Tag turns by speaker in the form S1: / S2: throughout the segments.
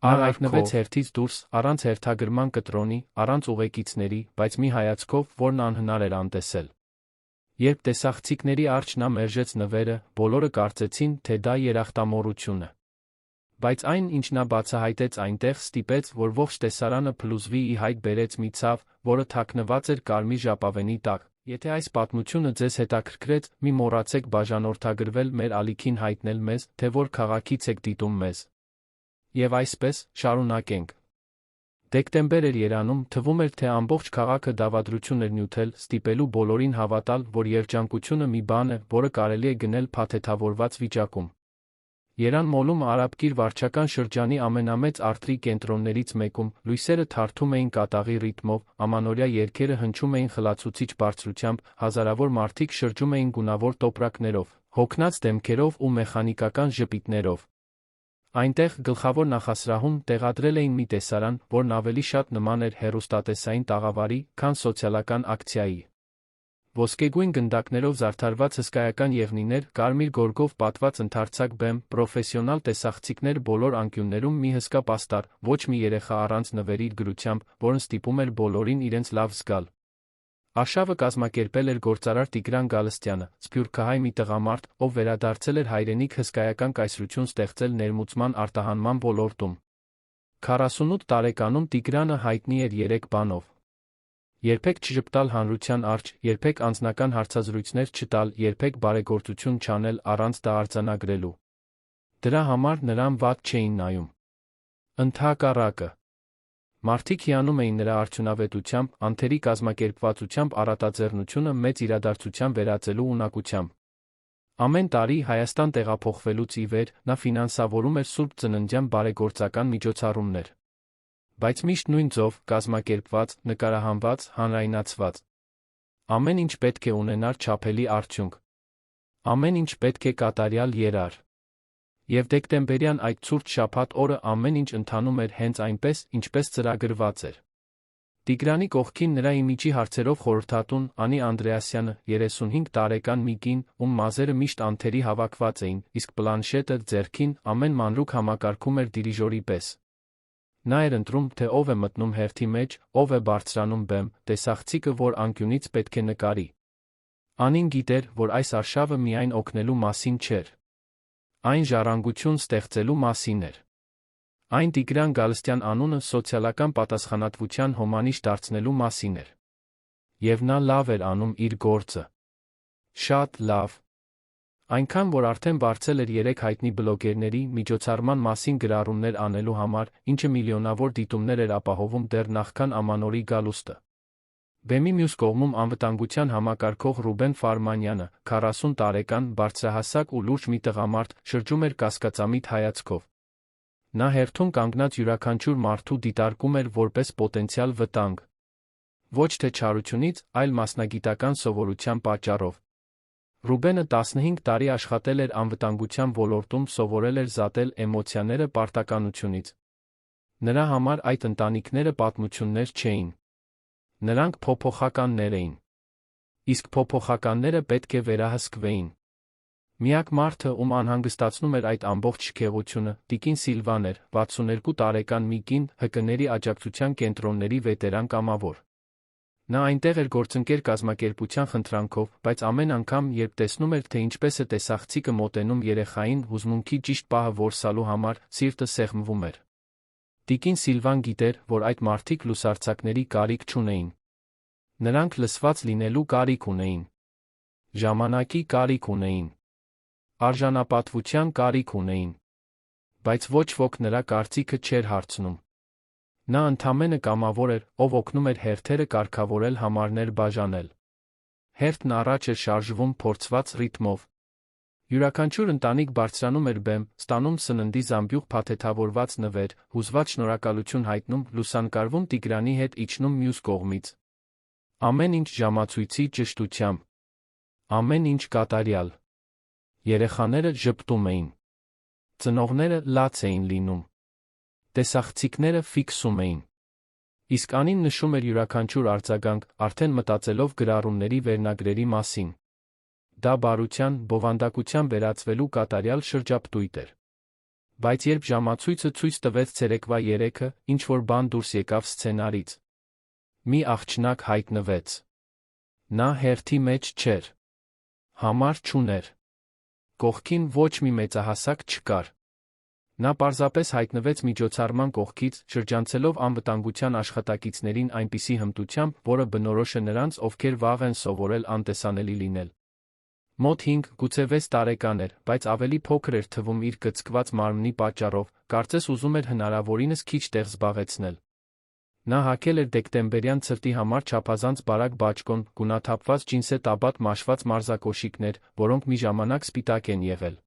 S1: Նա հայտնվեց հերթից դուրս, առանց հերթագրման կտրոնի, առանց ուղեկիցների, բայց մի հայացքով, որն անհնար էր անտեսել։ Երբ տեսախցիկների առջ նա մերժեց նվերը, բոլորը կարծեցին, թե դա երախտամոռություն է։ Բայց այն, ինչ նա բացահայտեց այնտեղ, ստիպեց, որ ողջ տեսարանը փլուզվի, ի հայտ բերեց մի ցավ, որը թաքնված էր կարմիր ժապավենի տակ։ Եթե այս պատմությունը ձեզ հետաքրքրեց, մի մոռացեք բաժանորդագրվել մեր ալիքին հայտնել մեզ, թե որ քաղաքից եք դիտում մեզ։ Եվ այսպես, շարունակենք։ Դեկտեմբեր էր երանում, թվում էր, թե ամբողջ քաղաքը դավադրություն էր նյութել, ստիպելու բոլորին հավատալ, որ երջանկությունը մի բան է, որը կարելի է գնել փաթեթավորված վիճակում։ Երան մոլում արաբկիր վարչական շրջանի ամենամեծ արտրի կենտրոններից մեկում, լույսերը թարթում էին կատաղի ռիթմով, ամանորյա երգերը հնչում էին խլացուցիչ բարձրությամբ, հազարավոր մարդիկ շրջում էին գունավոր տոպրակներով, հոգնած դեմքերով ու մեխանիկական ժպիտներով։ Այնտեղ, գլխավոր նախասրահում, տեղադրել էին մի տեսարան, որն ավելի շատ նման էր հեռուստատեսային տաղավարի, քան սոցիալական ակցիայի։ Ոսկեգույն գնդակներով զարդարված հսկայական եղնիներ, կարմիր գորգով պատված ընդարձակ բեմ, պրոֆեսիոնալ տեսախցիկներ բոլոր անկյուններում մի հսկա պաստառ, ոչ մի երեխա առանց նվերի գրությամբ, որն ստիպում էր բոլորին իրենց լավ զգալ։ Արշավը կազմակերպել էր գործարար Տիգրան Գալստյանը, սփյուռքահայ մի տղամարդ, ով վերադարձել էր հայրենիք հսկայական կայսրություն ստեղծել ներմուծման արտահանման ոլորտում։ 48 տարեկանում Տիգրանը հայտնի էր 3 բանով. երբեք չժպտալ հանրության առջ, երբեք անձնական հարցազրույցներ չտալ, երբեք բարեգործություն չանել առանց դա արձանագրելու։ Դրա համար նրան վատ չէին նայում։ Ընդհակառակը, մարդիկ հիանում էին նրա արդյունավետությամբ, անթերի կազմակերպվածությամբ, առատաձեռնությունը մեծ իրադարձության վերածելու ունակությամբ։ Ամեն տարի Հայաստան տեղափոխվելուց ի վեր նա ֆինանսավորում էր Սուրբ Ծննդյան բարեգործական միջոցառումներ։ Բայց միշտ նույն ձով, կազմակերպված, նկարահանված, հանրայնացված։ Ամեն ինչ պետք է ունենար չափելի արդյունք։ Ամեն ինչ պետք է կատարյալ երար։ Եվ դեկտեմբերյան այդ ցուրտ շաբաթ օրը ամեն ինչ ընթանում էր հենց այնպես, ինչպես ծրագրված էր։ Տիգրանի կողքին նրա իմիջի հարցերով խորհրդատուն Անի Անդրեասյանը, 35 տարեկան մի կին, ում մազերը միշտ անթերի հավաքված էին, իսկ պլանշետը ձեռքին ամեն մանրուք համակարգում էր դիրիժորի պես։ Նա էր ընտրում, թե ով է մտնում հերթի մեջ, ով է բարձրանում բեմ, տեսախցիկը, որ անկյունից պետք է նկարի։ Անին գիտեր, որ այս արշավը միայն օգնելու մասին չէր։ Այն ժառանգություն ստեղծելու մասին էր։ Այն Տիգրան Գալստյան անունը սոցիալական պատասխանատվության հոմանիշ դարձնելու մասին էր։ Եվ նա լավ էր անում իր գործը։ Շատ լավ։ Այնքան, որ արդեն բարձել էր 3 հայտնի բլոգերների միջոցառման մասին գրառումներ անելու համար, ինչը միլիոնավոր դիտումներ էր ապահովում դեռ նախքան ամանորի գալուստը։ Բեմի մյուս կողմում անվտանգության համակարգող Ռուբեն Ֆարմանյանը, 40 տարեկան, բարձրահասակ ու լուրջ մի տղամարդ, շրջում էր կասկածամիտ հայացքով։ Նա հերթում կանգնած յուրաքանչյուր մարդու դիտարկում էր որպես պոտենցիալ վտանգ։ Ոչ թե չարությունից, այլ մասնագիտական սովորության պատճառով։ Ռուբենը 15 տարի աշխատել էր անվտանգության ոլորտում, սովորել էր զատել էմոցիաները պարտականությունից։ Նրա համար այդ ընտանիքները պատմություններ չէին։ Նրանք փոփոխականներ էին։ Իսկ փոփոխականները պետք է վերահսկվեին։ Միակ մարդը, ում անհանգստացնում էր այդ ամբողջ շքեղությունը, Տիկին Սիլվան էր, 62 տարեկան մի կին, ՀԿ-ների աջակցության կենտրոնների վետերան կամավոր։ Նա այնտեղ էր գործընկեր կազմակերպության խնդրանքով, բայց ամեն անգամ, երբ տեսնում էր, թե ինչպես է տեսախցիկը մոտենում երեխային, հուզմունքի ճիշտ պահը որսալու համար, սիրտը սեղմվում էր։ Տիկին Սիլվան գիտեր, որ այդ մարդիկ լուսարձակների կարիք չունեին։ Նրանք լսված լինելու կարիք ունեին։ Ժամանակի կարիք ունեին։ Արժանապատվության կարիք ունեին։ Բայց ոչ ոք նրա կարծիքը չէր հարցնում։ Նա ընդամենը կամավոր էր, ով օգնում էր հերթերը կարգավորել, համարներ բաժանել։ Հերթն առաջ էր շարժվում փորձված ռիթմով։ Յուրաքանչյուր ընտանիք բարձրանում էր բեմ, ստանում սննդի զամբյուղ փաթեթավորված նվեր, հուզված շնորհակալություն հայտնում, լուսանկարվում Տիգրանի հետ, իջնում մյուս կողմից։ Ամեն ինչ ժամացույցի ճշտությամբ։ Ամեն ինչ կատարյալ։ Երեխաները ժպտում էին։ Ծնողները լաց էին լինում։ Տեսախցիկները ֆիքսում էին։ Իսկ Անին նշում էր յուրաքանչյուր արձագանք, արդեն մտածելով գրառումների վերնագրերի մասին։ Դա բարության, բովանդակության վերածվելու կատարյալ շրջապտույտ էր։ Բայց երբ ժամացույցը ցույց տվեց ցերեկվա 3-ը, ինչ-որ բան դուրս եկավ սցենարից։ Մի աղջնակ հայտնվեց։ Նա հերթի մեջ չէր։ Համար չուներ։ Կողքին ոչ մի մեծահասակ չկար։ Նա պարզապես հայտնվեց միջոցառման կողքից, շրջանցելով անվտանգության աշխատակիցներին այնպիսի հմտությամբ, որը բնորոշ է նրանց, ովքեր վաղ են սովորել անտեսանելի լինել։ Մոտ 5, գուցե 6 տարեկան էր, բայց ավելի փոքր էր թվում իր կծկված մարմնի պատճառով, կարծես ուզում էր հնարավորինս քիչ տեղ զբաղեցնել։ Նա հագել էր դեկտեմբերյան ցրտի համար չափազանց բարակ բաճկոն, գունաթափված ջինսե տաբատ մաշված մարզակոշիկներ, որոնք մի ժամանակ սպիտակ են եղել։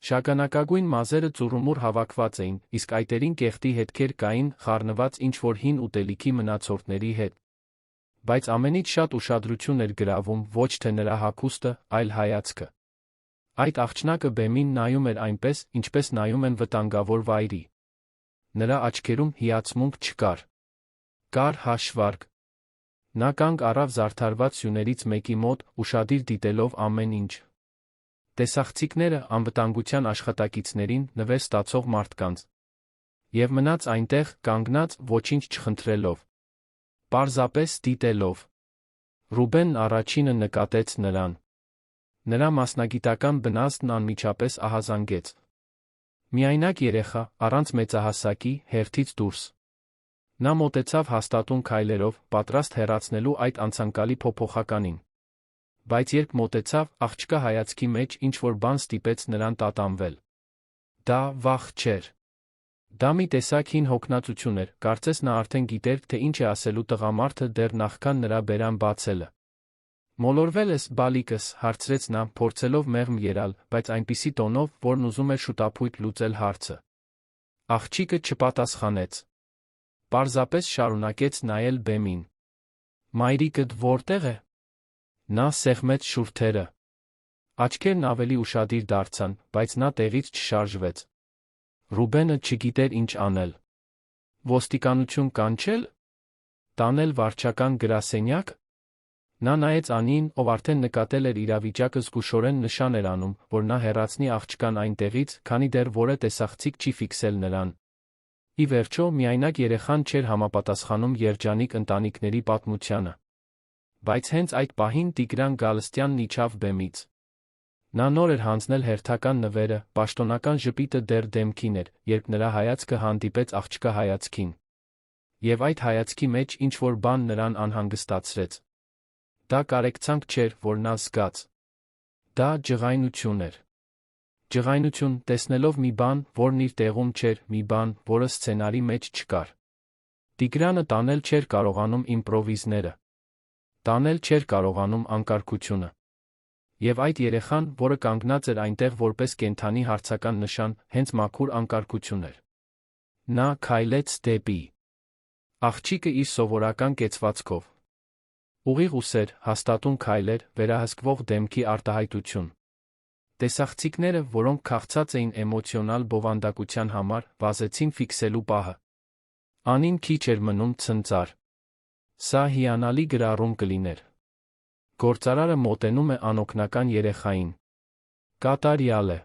S1: Շագանակագույն մազերը ծուռումուռ հավաքված էին, իսկ այտերին կեղտի հետքեր կային, խառնված ինչ-որ հին ուտելիքի մնացորդների հետ։ Բայց ամենից շատ ուշադրություն էր գրավում ոչ թե նրա հագուստը, այլ հայացքը։ Այդ աղջնակը բեմին նայում էր այնպես, ինչպես նայում են վտանգավոր վայրի։ Նրա աչքերում հիացմունք չկար։ Կար հաշվարկ։ Նա կանգ առավ զարդարված սյուներից մեկի մոտ, ուշադիր դիտելով ամեն ինչ։ Տեսախցիկները անվտանգության աշխատակիցներին, նվեր ստացող մարդկանց։ Եվ մնաց այնտեղ, կանգնած, ոչինչ չխնդրելով։ Պարզապես դիտելով։ Ռուբենն առաջինը նկատեց նրան։ Նրա մասնագիտական բնազդն անմիջապես ահազանգեց։ Միայնակ երեխա, առանց մեծահասակի, հերթից դուրս։ Նա մոտեցավ հաստատուն քայլերով, պատրաստ հեռացնելու այդ անցանկալի փոփոխականին։ Բայց երբ մոտեցավ, աղջկա հայացքի մեջ ինչ-որ բան ստիպեց նրան տատանվել։ Դա վախ չէր։ Դա մի տեսակ հին հոգնածություն էր, կարծես նա արդեն գիտեր, թե ինչ է ասելու տղամարդը դեռ նախքան նրա բերան բացելը։ Մոլորվել ես, բալիկս, հարցրեց նա, փորձելով մեղմ ելալ, բայց այնպիսի տոնով, որն ուզում էր շուտափույթ լուծել հարցը։ Աղջիկը չպատասխանեց։ Պարզապես շարունակեց նայել բեմին։ Մայրիկդ որտեղ է։ Նա սեղմեց շուրթերը։ Աչքերն ավելի ուշադիր դարձան, բայց նա տեղից չշարժվեց։ Ռուբենը չգիտեր ինչ անել։ Ոստիկանություն կանչել։ Տանել վարչական գրասենյակ։ Նա նայեց Անիին, ով արդեն նկատել էր իրավիճակը, զգուշորեն նշան էր անում, որ նա հեռացնի աղջկան այնտեղից, քանի դեռ որևէ տեսախցիկ չի ֆիքսել նրան։ Ի վերջո, միայնակ երեխան չէր համապատասխանում երջանիկ ընտանիքների պատմությանը։ Բայց հենց այդ պահին Տիգրան Գալստյանն իջավ բեմից։ Նա նոր էր հանձնել հերթական նվերը, պաշտոնական ժպիտը դեռ դեմքին էր, երբ նրա հայացքը հանդիպեց աղջկա հայացքին։ Եվ այդ հայացքի մեջ ինչ-որ բան նրան անհանգստացրեց։ Դա կարեկցանք չէր, որ նա զգաց։ Դա ջղայնություն էր։ Ջղայնություն, տեսնելով մի բան, որն իր տեղում չէր, մի բան, որը սցենարի մեջ չկար։ Տիգրանը տանել չէր կարողանում իմպրովիզները։ Տանել չէր կարողանում անկարգությունը։ Եվ այդ երեխան, որը կանգնած էր այնտեղ որպես կենդանի հարցական նշան, հենց մաքուր անկարգություն էր։ Նա քայլեց դեպի աղջիկը իր սովորական կեցվածքով։ Ուղիղ ուսեր, հաստատուն քայլեր, վերահսկվող դեմքի արտահայտություն։ Տեսախցիկները, որոնք քաղցած էին էմոցիոնալ բովանդակության համար, վազեցին ֆիքսելու պահը։ Անին քիչ էր մնում ցնծար։ Սա հիանալի գրառում կլիներ։ Գործարարը մոտենում է անօգնական երեխային։ Կատարյալ է։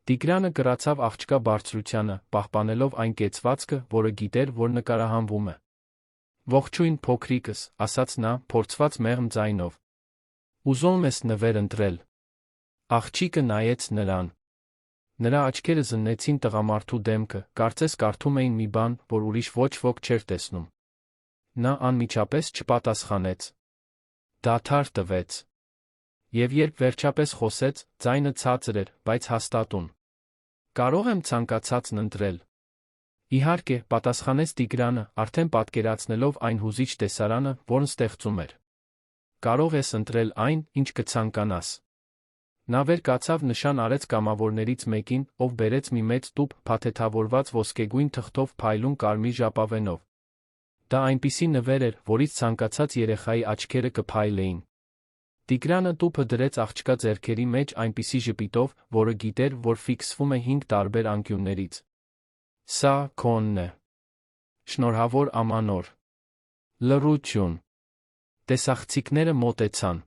S1: Տիգրանը կրացավ աղջկա բարձրությանը, պահպանելով այն կեցվածքը, որը գիտեր, որ նկարահանվում է։ Ողջույն փոքրիկս, ասաց նա, փորձված մեղմ ձայնով։ Ուզում ես նվեր ընտրել։ Աղջիկը նայեց նրան։ Նրա աչքերը զննեցին տղամարդու դեմքը, կարծես կարդում էին մի բան, որ ուրիշ ոչ ոք չէր տեսնում։ Նա անմիջապես չպատասխանեց։ Դադար տվեց։ Եվ երբ վերջապես խոսեց, ձայնը ցածր էր, բայց հաստատուն։ Կարող եմ ցանկացածն ընտրել։ Իհարկե, պատասխանեց Տիգրանը, արդեն պատկերացնելով այն հուզիչ տեսարանը, որն ստեղծում էր։ Կարող ես ընտրել այն, ինչ կցանկանաս։ Նա վեր կացավ, նշան արեց կամավորներից մեկին, ով բերեց մի մեծ տուփ, փաթեթավորված ոսկեգույն թղթով փայլուն կարմիր ժապավենով։ Դա այնպիսի նվեր էր, որից ցանկացած երեխայի աչքերը կփայլեին։ Տիգրանը տուփը դրեց աղջկա ձեռքերի մեջ այնպիսի ժպիտով, որը գիտեր, որ ֆիքսվում է 5 տարբեր անկյուններից։ Սա քոնն է։ Շնորհավոր ամանոր։ Լռություն։ Տեսախցիկները մոտեցան։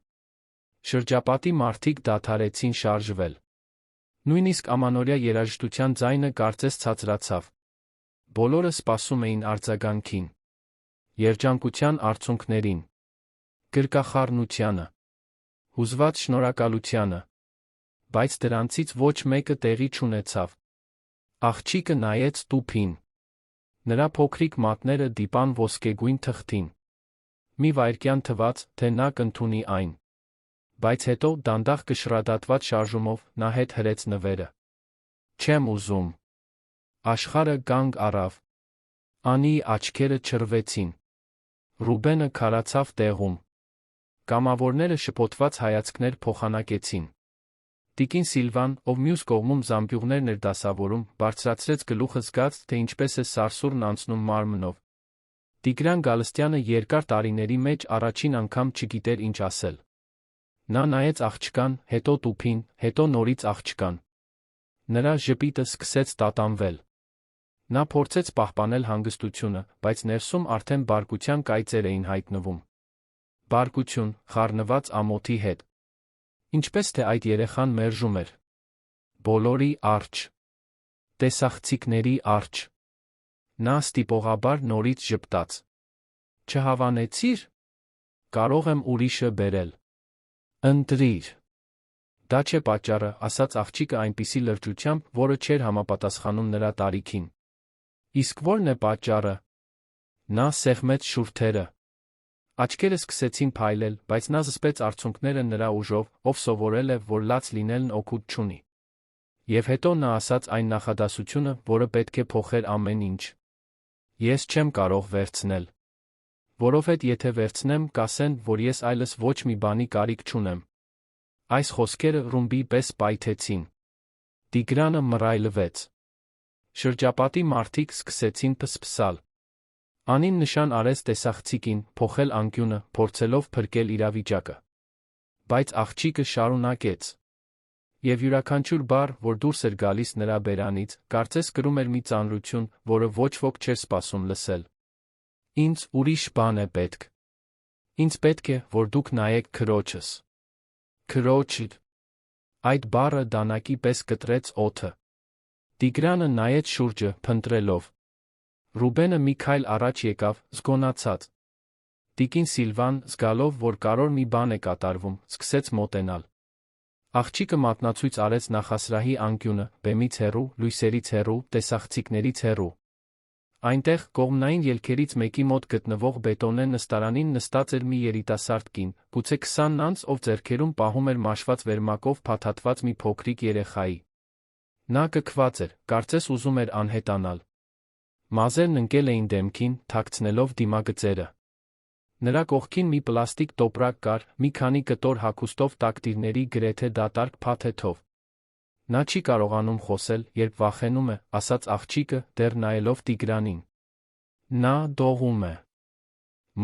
S1: Շրջապատի մարդիկ դադարեցին շարժվել։ Նույնիսկ ամանորյա երաժշտության ձայնը կարծես ցածրացավ։ Բոլորը սպասում էին արձագանքին, երջանկության արցունքներին, գրկախառնությանը, հուզված շնորհակալությանը, բայց դրանցից ոչ մեկը տեղի չունեցավ։ Աղջիկը նայեց տուփին։ Նրա փոքրիկ մատները դիպան ոսկեգույն թղթին։ Մի վայրկյան թվաց, թե նա կընդունի այն։ Բայց հետո դանդաղ կշռադատված շարժումով նա հետ հրեց նվերը։ Չեմ ուզում։ Աշխարհը կանգ առավ։ Անիի աչքերը չռվեցին։ Ռուբենը քարացավ տեղում։ Կամավորները շփոթված հայացքներ փոխանակեցին։ Տիկին Սիլվան, ով մյուս կողմում զամբյուղներն էր դասավորում, բարձրացրեց գլուխը զգաց, թե ինչպես է սարսուռն անցնում մարմնով։ Տիգրան Գալստյանը երկար տարիների մեջ առաջին անգամ չգիտեր ինչ ասել։ Նա նայեց աղջկան, հետո տուփին, հետո նորից աղջկան։ Նրա ժպիտը սկսեց տատանվել։ Նա փորձեց պահպանել հանգստությունը, բայց ներսում արդեն բարկության կայծեր էին հայտնվում։ Բարկություն, խառնված ամոթի հետ։ Ինչպես թե այդ երեխան մերժում էր։ Բոլորի առջ։ Տեսախցիկների առջ։ Նա ստիպողաբար նորից ժպտաց։ Չհավանեցի՞ր։ Կարող եմ ուրիշը բերել։ Ընտրիր։ Դա չէ պատճառը, ասաց աղջիկը այնպիսի լրջությամբ, որը չէր համապատասխանում նրա տարիքին։ Իսկ ո՞րն է պատճառը։ Նա սեղմեց շուրթերը։ Աչքերը սկսեցին փայլել, բայց նա զսպեց արցունքները նրա ուժով, ով սովորել է, որ լաց լինելն օգուտ չունի։ Եվ հետո նա ասաց այն նախադասությունը, որը պետք է փոխեր ամեն ինչ։ Ես չեմ կարող վերցնել։ Որովհետև եթե վերցնեմ, կասեն, որ ես այլս ոչ մի բանի կարիք չունեմ։ Այս խոսքերը ռումբի պես պայթեցին։ Տիգրանը մռայլվեց։ Շրջապատի մարդիկ սկսեցին փսփսալ։ Անին նշան արեց տեսախցիկին, փոխել անկյունը, փորձելով փրկել իրավիճակը։ Բայց աղջիկը շարունակեց։ Եվ յուրաքանչյուր բառ, որ դուրս էր գալիս նրա բերանից, կարծես կրում էր մի ծանրություն, որը ոչ ոք չէր սպասում լսել։ Ինձ ուրիշ բան է պետք։ Ինձ պետք է, որ դուք նայեք քրոջս։ Քրոջը։ Այդ բառը դանակի պես կտրեց օդը։ Տիգրանը նայեց շուրջը, փնտրելով։ Ռուբենը մի քայլ առաջ եկավ, զգոնացած։ Տիկին Սիլվան, զգալով, որ կարևոր մի բան է կատարվում, սկսեց մոտենալ։ Աղջիկը մատնացույց արեց նախասրահի անկյունը, բեմից հեռու, լույսերից հեռու, տեսախցիկներից հեռու։ Այնտեղ, կողմնային ելքերից մեկի մոտ գտնվող բետոնե նստարանին նստած էր մի երիտասարդ կին, գուցե 20 անց, ով ձեռքերում պահում էր մաշված վերմակով փաթաթված մի փոքրիկ երեխայի։ Նա կքված էր, կարծես ուզում էր անհետանալ։ Մազերն ընկել էին դեմքին, թաքցնելով դիմագծերը։ Նրա կողքին մի պլաստիկ տոպրակ կար, մի քանի կտոր հագուստով տակտիրների գրեթե դատարկ փաթեթով։ Նա չի կարողանում խոսել, երբ վախենում է, ասաց աղջիկը, դեռ նայելով Տիգրանին։ Նա դողում է։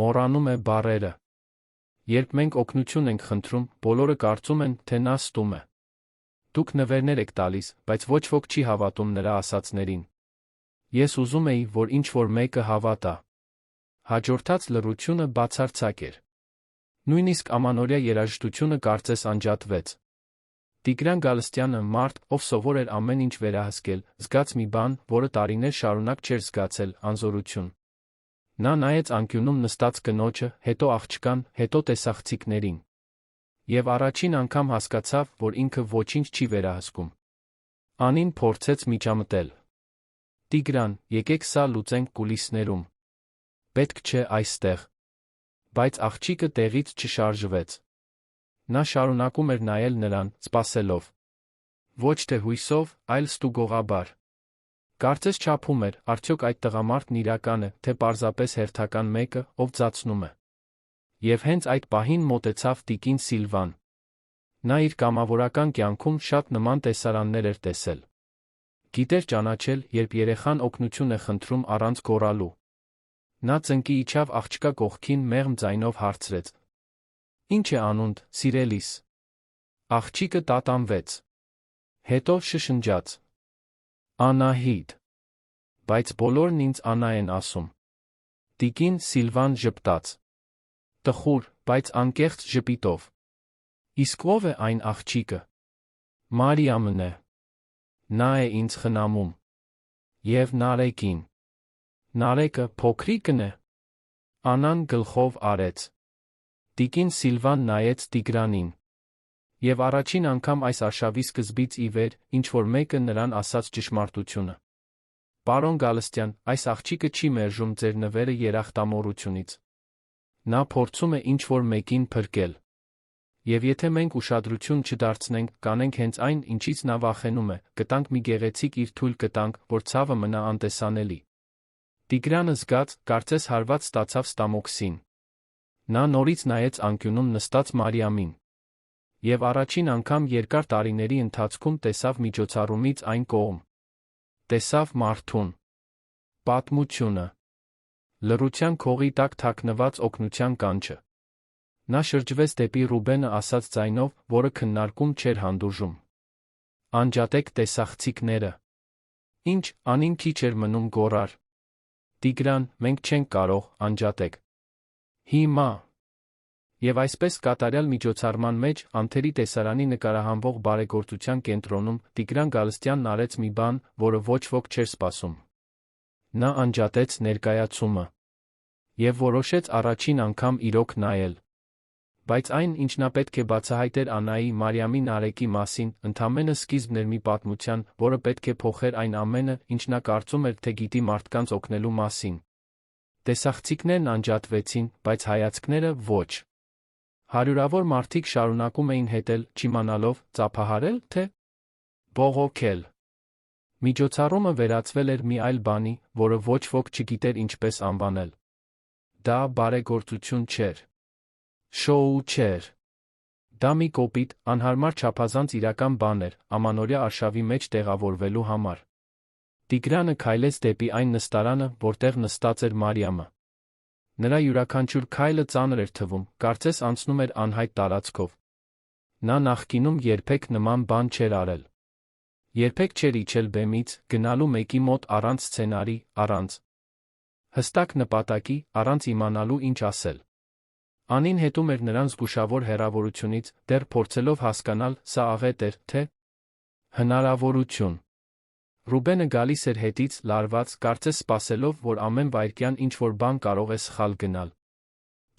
S1: Մոռանում է բառերը։ Երբ մենք օգնություն ենք խնդրում, բոլորը կարծում են, թե նա ստում է։ Դուք նվերներ եք տալիս, բայց ոչ ոք չի հավատում նրա ասածներին։ Ես ուզում էի, որ ինչ-որ մեկը հավատա։ Հաջորդած լռությունը բացարձակ էր։ Նույնիսկ ամանորյա երաժշտությունը կարծես անջատվեց։ Տիգրան Գալստյանը, մարդ, ով սովոր էր ամեն ինչ վերահսկել, զգաց մի բան, որը տարիներ շարունակ չէր զգացել, անզորություն։ Նա նայեց անկյունում նստած կնոջը, հետո աղջկան, հետո տեսախցիկներին։ Եվ առաջին անգամ հասկացավ, որ ինքը ոչինչ չի վերահսկում։ Անին փորձեց միջամտել։ Տիգրան, եկեք սա լուծենք կուլիսներում։ Պետք չէ այստեղ։ Բայց աղջիկը տեղից չշարժվեց։ Նա շարունակում էր նայել նրան, սպասելով։ Ոչ թե հույսով, այլ ստուգողաբար։ Կարծես չափում էր, արդյոք այդ տղամարդն իրական է, թե պարզապես հերթական մեկը, ով ծածնում է։ Եվ հենց այդ պահին մոտեցավ տիկին Սիլվան։ Նա իր կամավորական կյանքում շատ նման տեսարաններ էր տեսել։ Գիտեր ճանաչել, երբ երեխան օգնություն է խնդրում առանց գոռալու։ Նա ծնկի իջավ աղջկա կողքին մեղմ ձայնով հարցրեց. Ինչ է անունդ, սիրելիս։ Աղջիկը տատանվեց։ Հետո շշնջաց. Անահիտ։ Բայց բոլորն ինձ Անա են ասում։ Տիկին Սիլվան ժպտաց։ Տխուր, բայց անկեղծ ժպիտով։ Իսկ ով է այն աղջիկը։ Մարիամն է։ Նա է ինձ խնամում։ Եվ Նարեկին։ Նարեկը փոքրիկն է։ Անան գլխով արեց։ Տիկին Սիլվան նայեց Տիգրանին։ Եվ առաջին անգամ այս արշավի սկզբից ի վեր ինչ-որ մեկը նրան ասաց ճշմարտությունը։ Պարոն Գալստյան, այս աղջիկը չի մերժում ձեր նվերը երախտամոռությունից։ Նա փորձում է ինչ-որ մեկին փրկել։ Եվ եթե մենք ուշադրություն չդարձնենք, կանենք հենց այն, ինչից նա վախենում է, կտանք մի գեղեցիկ իր թույլ կտանք, որ ցավը մնա անտեսանելի։ Տիգրանը զգաց, կարծես հարված ստացավ Ստամոքսին։ Նա նորից նայեց անկյունում նստած Մարիամին։ Եվ առաջին անգամ երկար տարիների ընթացքում տեսավ միջոցառումից այն կողմ։ Տեսավ մարդուն։ Պատմությունը։ Լռության քողի տակ թաքնված օգնության կանչը։ Նա շրջվեց դեպի Ռուբենը ասաց ձայնով, որը քննարկում չէր հանդուրժում։ Անջատեք տեսախցիկները։ Ինչ, անին քիչ էր մնում գոռար։ Տիգրան, մենք չենք կարող, անջատեք։ Հիմա։ Եվ այսպես կատարյալ միջոցառման մեջ, Անթերի տեսարանի նկարահանվող բարեգործության կենտրոնում, Տիգրան Գալստյանն արեց մի բան, որը ոչ ոք չէր սպասում։ Նա անջատեց ներկայացումը։ Եվ որոշեց առաջին անգամ իրոք նայել։ Բայց այն, ինչ նա պետք է բացահայտեր Անայի, Մարիամի, Նարեկի մասին, ընդամենը սկիզբն էր մի պատմության, որը պետք է փոխեր այն ամենը, ինչ նա կարծում էր, թե գիտի մարդկանց օգնելու մասին։ Տեսախցիկներն անջատվեցին, բայց հայացքները ոչ։ Հարյուրավոր մարդիկ շարունակում էին հետել, չիմանալով, ծափահարել, թե բողոքել։ Միջոցառումը վերածվել էր մի այլ բանի, որը ոչ ոք չգիտեր ինչպես անվանել։ Դա բարեգործություն չէր։ Շոու չէր։ Դա մի կոպիտ, անհարմար չափազանց իրական բան էր, ամանորյա արշավի մեջ տեղավորվելու համար։ Տիգրանը քայլեց դեպի այն նստարանը, որտեղ նստած էր Մարիամը։ Նրա յուրաքանչյուր քայլը ծանր էր թվում, կարծես անցնում էր անհայտ տարածքով։ Նա նախկինում երբեք նման բան չէր արել։ Երբեք չէր իջել բեմից, գնալու մեկի մոտ առանց սցենարի, առանց հստակ նպատակի, առանց իմանալու ինչ ասել։ Անին հետում էր նրան զգուշավոր հեռավորությունից, դեռ փորձելով հասկանալ, սա աղետ էր, թե հնարավորություն։ Ռուբենը գալիս էր հետից, լարված, կարծես սպասելով, որ ամեն վայրկյան ինչ-որ բան կարող է սխալ գնալ։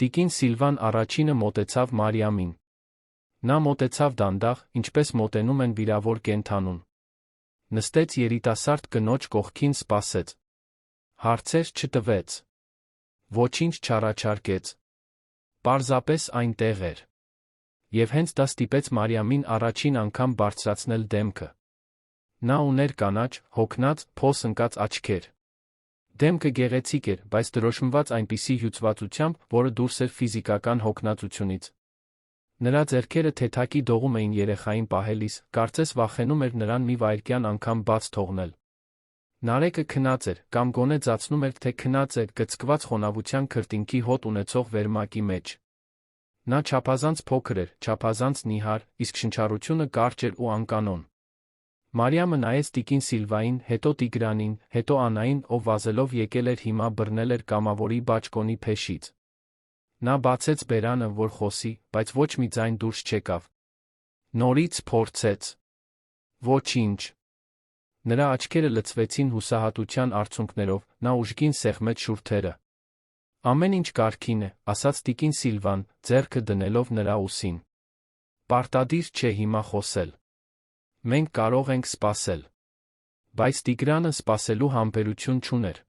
S1: Տիկին Սիլվան առաջինը մոտեցավ Մարիամին։ Նա մոտեցավ դանդաղ, ինչպես մոտենում են վիրավոր կենդանուն։ Նստեց երիտասարդ կնոջ կողքին, սպասեց։ Հարցեր չտվեց։ Ոչինչ չառաջարկեց։ Պարզապես այնտեղ էր։ Եվ հենց դա ստիպեց Մարիամին առաջին անգամ բարձրացնել դեմքը։ Նա ուներ կանաչ, հոգնած, փոս ընկած աչքեր։ Դեմքը գեղեցիկ էր, բայց դրոշմված այնպիսի հյուծվածությամբ, որը դուրս էր ֆիզիկական հոգնածությունից։ Նրա ձեռքերը թեթակի դողում էին երեխային պահելիս, կարծես վախենում էր նրան մի վայրկյան անգամ բաց թողնել։ Նարեկը քնած էր, կամ գոնե ձացնում էր, թե քնած է, գծկված խոնավության քրտինքի հոտ ունեցող վերմակի մեջ։ Նա չափազանց փոքր էր, չափազանց նիհար, իսկ շնչառությունը կարճ էր ու անկանոն։ Մարիամը նայեց տիկին Սիլվային, հետո Տիգրանին, հետո Անային, ով վազելով եկել էր հիմա բռնել էր կամավորի բաճկոնի փեշից։ Նա բացեց բերանը, որ խոսի, բայց ոչ մի ձայն դուրս չեկավ։ Նորից փորձեց։ Ոչինչ։ Նրա աչքերը լցվեցին հուսահատության արցունքներով, նա ուժգին սեղմեց շուրթերը։ Ամեն ինչ կարգին է, ասաց տիկին Սիլվան, ձեռքը դնելով նրա ուսին։ Պարտադիր չէ հիմա խոսել։ Մենք կարող ենք սպասել։ Բայց Տիգրանը սպասելու համբերություն չուներ։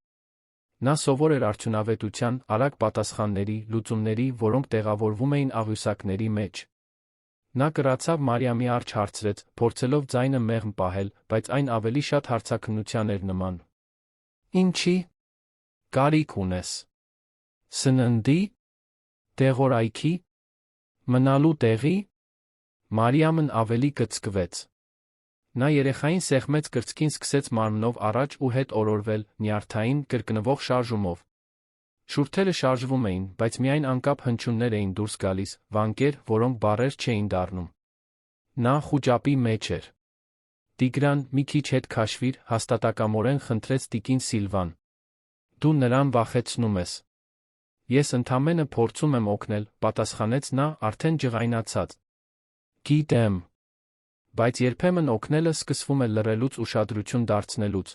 S1: Նա սովոր էր արդյունավետության, արագ պատասխանների, լուծումների, որոնք տեղավորվում էին աղյուսակների մեջ։ Նա կռացավ Մարիամի առջ հարցրեց, փորձելով ձայնը մեղմ պահել, բայց այն ավելի շատ հարցաքննության էր նման։ Ինչի՞։ Կարիք ունես։ Սննդի։ Տեղորայքի։ Մնալու տեղի։ Մարիամն ավելի կծկվեց։ Նա երեխային սեղմեց կրծքին, սկսեց մարմնով առաջ ու հետ օրորվել, նյարդային, կրկնվող շարժումով։ Շուրթերը շարժվում էին, բայց միայն անկապ հնչյուններ էին դուրս գալիս, վանկեր, որոնք բառեր չէին դառնում։ Նա խուճապի մեջ էր։ Տիգրան, մի քիչ հետ քաշվիր, հաստատակամորեն խնդրեց տիկին Սիլվան։ Դու նրան վախեցնում ես։ Ես ընդամենը փորձում եմ օգնել, պատասխանեց նա, արդեն ջղայնացած։ Գիտեմ։ Բայց երբեմն օգնելը սկսվում է լռելուց ուշադրություն դարձնելուց։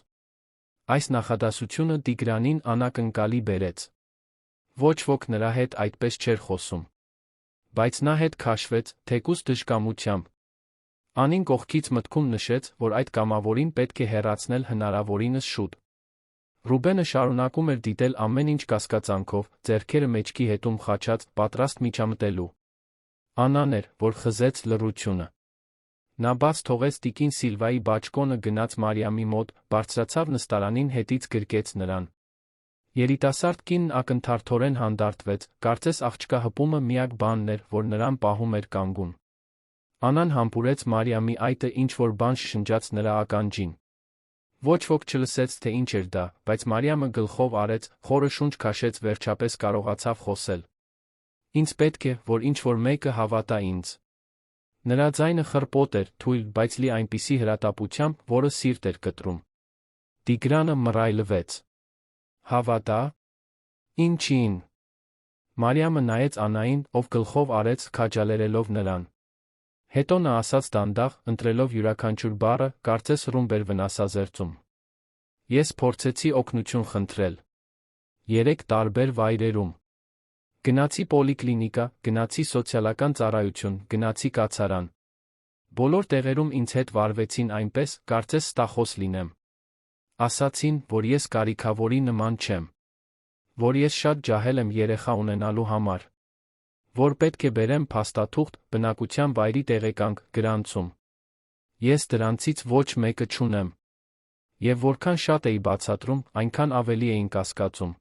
S1: Այս նախադասությունը Տիգրանին անակնկալի բերեց։ Ոչ ոք նրա հետ այդպես չէր խոսում։ Բայց նա հետ քաշվեց, թեկուզ դժկամությամբ։ Անին կողքից մտքում նշեց, որ այդ կամավորին պետք է հեռացնել հնարավորինս շուտ։ Ռուբենը շարունակում էր դիտել ամեն ինչ կասկածանքով, ձեռքերը մեջքի հետում խաչած, պատրաստ միջամտելու։ Աննան էր, որ խզեց լռությունը։ Նա բաց թողեց տիկին Սիլվայի բաճկոնը, գնաց Մարիամի մոտ, բարձրացավ նստարանին, հետից գրկեց նրան։ Երիտասարդ կինն ակնթարթորեն հանդարտվեց, կարծես աղջկա հպումը միակ բանն էր, որ նրան պահում էր կանգուն։ Աննան համբուրեց Մարիամի այտը, ինչ-որ բան շշնջաց նրա ականջին։ Ոչ ոք չլսեց, թե ինչ էր դա, բայց Մարիամը գլխով արեց, խորը շունչ քաշեց, վերջապես կարողացավ խոսել։ Ինձ պետք է, որ ինչ-որ մեկը հավատա ինձ։ Նրա ձայնը խռպոտ էր, թույլ, բայց լի այնպիսի հրատապությամբ, որը սիրտ էր կտրում։ Տիգրանը մռայլվեց։ Հավատա։ Ինչին։ Մարիամը նայեց Աննային, ով գլխով արեց, քաջալերելով նրան։ Հետո նա ասաց դանդաղ, ընտրելով յուրաքանչյուր բառը, կարծես ռումբ էր վնասազերծում. Ես փորձեցի օգնություն խնդրել 3 տարբեր վայրերում։ Գնացի պոլիկլինիկա, գնացի սոցիալական ծառայություն, գնացի կացարան։ Բոլոր տեղերում ինձ հետ վարվեցին այնպես, կարծես ստախոս լինեմ։ Ասացին, որ ես կարիքավորի նման չեմ։ Որ ես շատ ջահել եմ երեխա ունենալու համար։ Որ պետք է բերեմ փաստաթուղթ, բնակության վայրի տեղեկանք, գրանցում։ Ես դրանցից ոչ մեկը չունեմ։ Եվ որքան շատ էի բացատրում, այնքան ավելի էին կասկածում։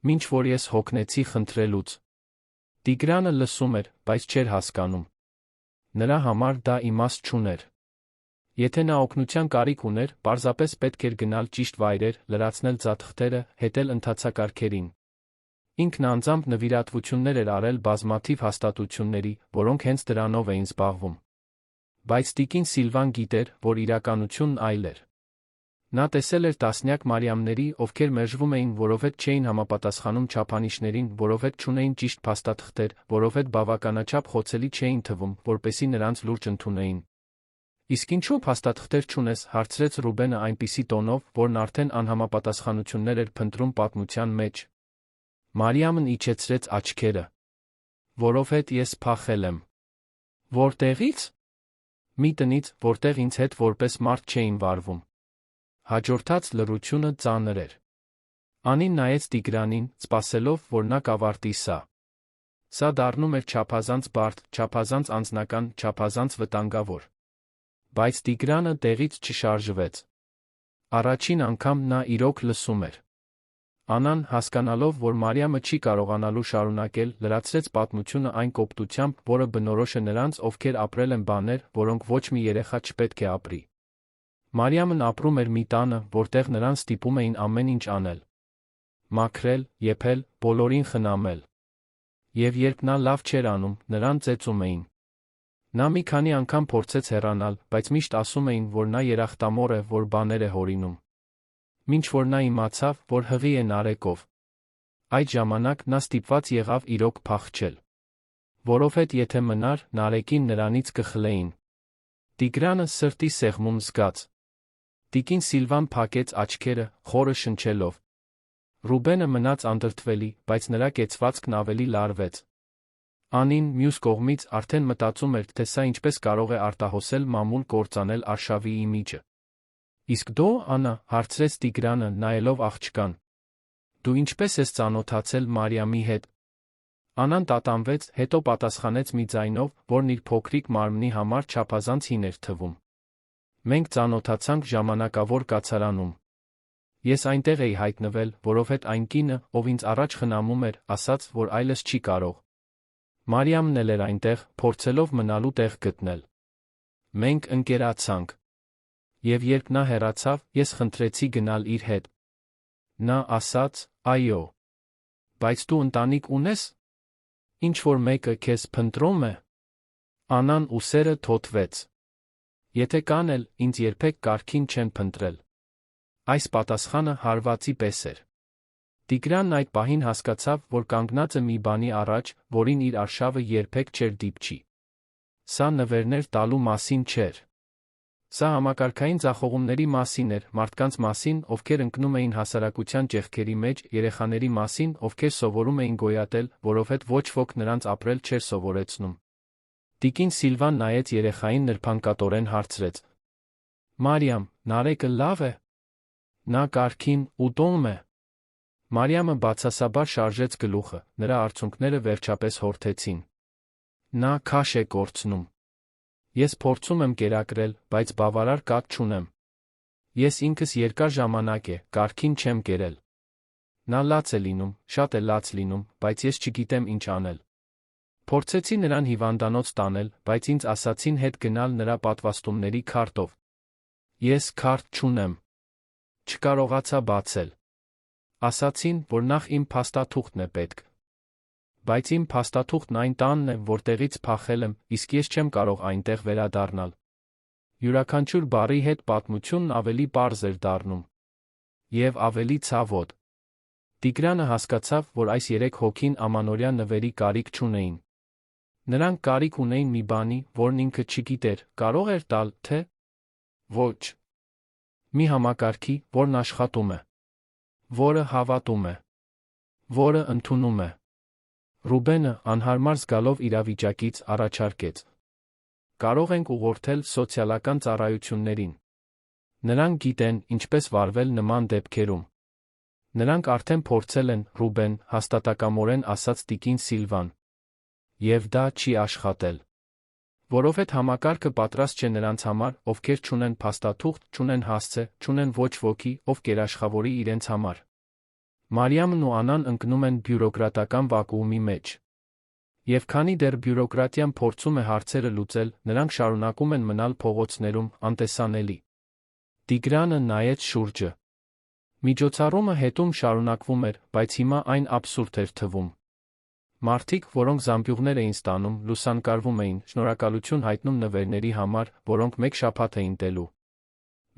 S1: Մինչ որ ես հոգնեցի խնդրելուց։ Տիգրանը լսում էր, բայց չէր հասկանում։ Նրա համար դա իմաստ չուներ։ Եթե նա օգնության կարիք ուներ, պարզապես պետք էր գնալ ճիշտ վայրեր, լրացնել ձաթղթերը, հետել ընթացակարգերին։ Ինքն անձամբ նվիրատվություններ էր արել բազմաթիվ հաստատությունների, որոնք հենց դրանով էին զբաղվում։ Բայց տիկին Սիլվան գիտեր, որ իրականությունն այլ էր։ Նա տեսել էր տասնյակ Մարիամների, ովքեր մերժվում էին, որովհետև չէին համապատասխանում չափանիշներին, որովհետև չունեին ճիշտ փաստաթղթեր, որովհետև բավականաչափ խոցելի չէին թվում, որպեսզի նրանց լուրջ ընդունեին։ Իսկ ինչու փաստաթղթեր չունես, հարցրեց Ռուբենը այնպիսի տոնով, որն արդեն անհամապատասխանություններ էր փնտրում պատմության մեջ։ Մարիամն իջեցրեց աչքերը։ Որովհետև ես փախել եմ։ Որտեղից։ Մի տնից, որտեղ ինձ հետ որպես մարդ չէին վարվում։ Հաջորդած լռությունը ծանր էր։ Անին նայեց Տիգրանին, սպասելով, որ նա կավարտի սա։ Սա դառնում էր չափազանց բարդ, չափազանց անձնական, չափազանց վտանգավոր։ Բայց Տիգրանը տեղից չշարժվեց։ Առաջին անգամ նա իրոք լսում էր։ Աննան, հասկանալով, որ Մարիամը չի կարողանալու շարունակել, լրացրեց պատմությունը այն կոպտությամբ, որը բնորոշ է նրանց, ովքեր ապրել են բաներ, որոնք ոչ մի երեխա չպետք է ապրի։ Մարիամն ապրում էր մի տանը, որտեղ նրան ստիպում էին ամեն ինչ անել։ Մաքրել, եփել, բոլորին խնամել։ Եվ երբ նա լավ չէր անում, նրան ծեծում էին։ Նա մի քանի անգամ փորձեց հեռանալ, բայց միշտ ասում էին, որ նա երախտամոռ է, որ բաներ է հորինում։ Մինչ որ նա իմացավ, որ հղի է Նարեկով։ Այդ ժամանակ նա ստիպված եղավ իրոք փախչել։ Որովհետև եթե մնար, Նարեկին նրանից կխլեին։ Տիգրանը սրտի սեղմում զգաց։ Տիկին Սիլվան փակեց աչքերը, խորը շնչելով։ Ռուբենը մնաց անդրդվելի, բայց նրա կեցվածքն ավելի լարվեց։ Անին, մյուս կողմից, արդեն մտածում էր, թե սա ինչպես կարող է արտահոսել մամուլ կործանել արշավի իմիջը։ Իսկ դու, Աննա, հարցրեց Տիգրանը, նայելով աղջկան։ Դու ինչպես ես ծանոթացել Մարիամի հետ։ Աննան տատանվեց, հետո պատասխանեց մի ձայնով, որն իր փոքրիկ մարմնի համար չափազանց հին էր թվում։ Մենք ծանոթացանք ժամանակավոր կացարանում։ Ես այնտեղ էի հայտնվել, որովհետև այն կինը, ով ինձ առաջ խնամում էր, ասաց, որ այլս չի կարող։ Մարիամն էլ էր այնտեղ, փորձելով մնալու տեղ գտնել։ Մենք ընկերացանք։ Եվ երբ նա հեռացավ, ես խնդրեցի գնալ իր հետ։ Նա ասաց. այո։ Բայց դու ընտանիք ունես։ Ինչ-որ մեկը քեզ փնտրում է։ Աննան ուսերը թոթվեց։ Եթե կան էլ, ինձ երբեք կարգին չեն փնտրել։ Այս պատասխանը հարվածի պես էր։ Տիգրանն այդ պահին հասկացավ, որ կանգնած է մի բանի առաջ, որին իր արշավը երբեք չէր դիպչի։ Սա նվերներ տալու մասին չէր։ Սա համակարգային ձախողումների մասին էր, մարդկանց մասին, ովքեր ընկնում էին հասարակության ճեղքերի մեջ, երեխաների մասին, ովքեր սովորում էին գոյատել, որովհետև ոչ ոք նրանց ապրել չէր սովորեցնում։ Տիկին Սիլվան նայեց երեխային նրբանկատորեն հարցրեց. Մարիամ, Նարեկը լավ է։ Նա կարգին ու տոնում է։ Մարիամը բացասաբար շարժեց գլուխը, նրա արցունքները վերջապես հորթեցին։ Նա քաշ է կորցնում։ Ես փորձում եմ կերակրել, բայց բավարար կաթ չունեմ։ Ես ինքս երկար ժամանակ է, կարգին չեմ կերել։ Նա լաց է լինում, շատ է լաց լինում, բայց ես չգիտեմ ինչ անել։ Փորձեցի նրան հիվանդանոց տանել, բայց ինձ ասացին հետ գնալ նրա պատվաստումների քարտով։ Ես քարտ չունեմ։ Չկարողացա բացել։ Ասացին, որ նախ իմ փաստաթուղթն է պետք։ Բայց իմ փաստաթուղթն այն տանն է, որտեղից փախել եմ, իսկ ես չեմ կարող այնտեղ վերադառնալ։ Յուրաքանչյուր բառի հետ պատմությունն ավելի պարզ էր դառնում։ Եվ ավելի ցավոտ։ Տիգրանը հասկացավ, որ այս երեք հոգին ամանորյա նվերի կարիք չունեին։ Նրանք կարիք ունեին մի բանի, որն ինքը չգիտեր, կարող էր տալ, թե ոչ։ Մի համակարգի, որն աշխատում է, որը հավատում է, որը ընդունում է։ Ռուբենը, անհարմար զգալով իրավիճակից, առաջարկեց. Կարող ենք ուղղորդել սոցիալական ծառայություններին։ Նրանք գիտեն, ինչպես վարվել նման դեպքերում։ Նրանք արդեն փորձել են, Ռուբեն, հաստատակամորեն ասաց տիկին Սիլվան։ Եվ դա չի աշխատել։ Որովհետև համակարգը պատրաստ չէ նրանց համար, ովքեր չունեն փաստաթուղթ, չունեն հասցե, չունեն ոչ ոքի, ով կերաշխավորի իրենց համար։ Մարիամն ու Անան ընկնում են բյուրոկրատական վակուումի մեջ։ Եվ քանի դեռ բյուրոկրատիան փորձում է հարցերը լուծել, նրանք շարունակում են մնալ փողոցներում, անտեսանելի։ Տիգրանը նայեց շուրջը։ Միջոցառումը հետում շարունակվում էր, բայց հիմա այն աբսուրդ էր թվում։ Մարդիկ, որոնք զամբյուղներ էին ստանում, լուսանկարվում էին, շնորհակալություն հայտնում նվերների համար, որոնք մեկ շաբաթ էին տելու։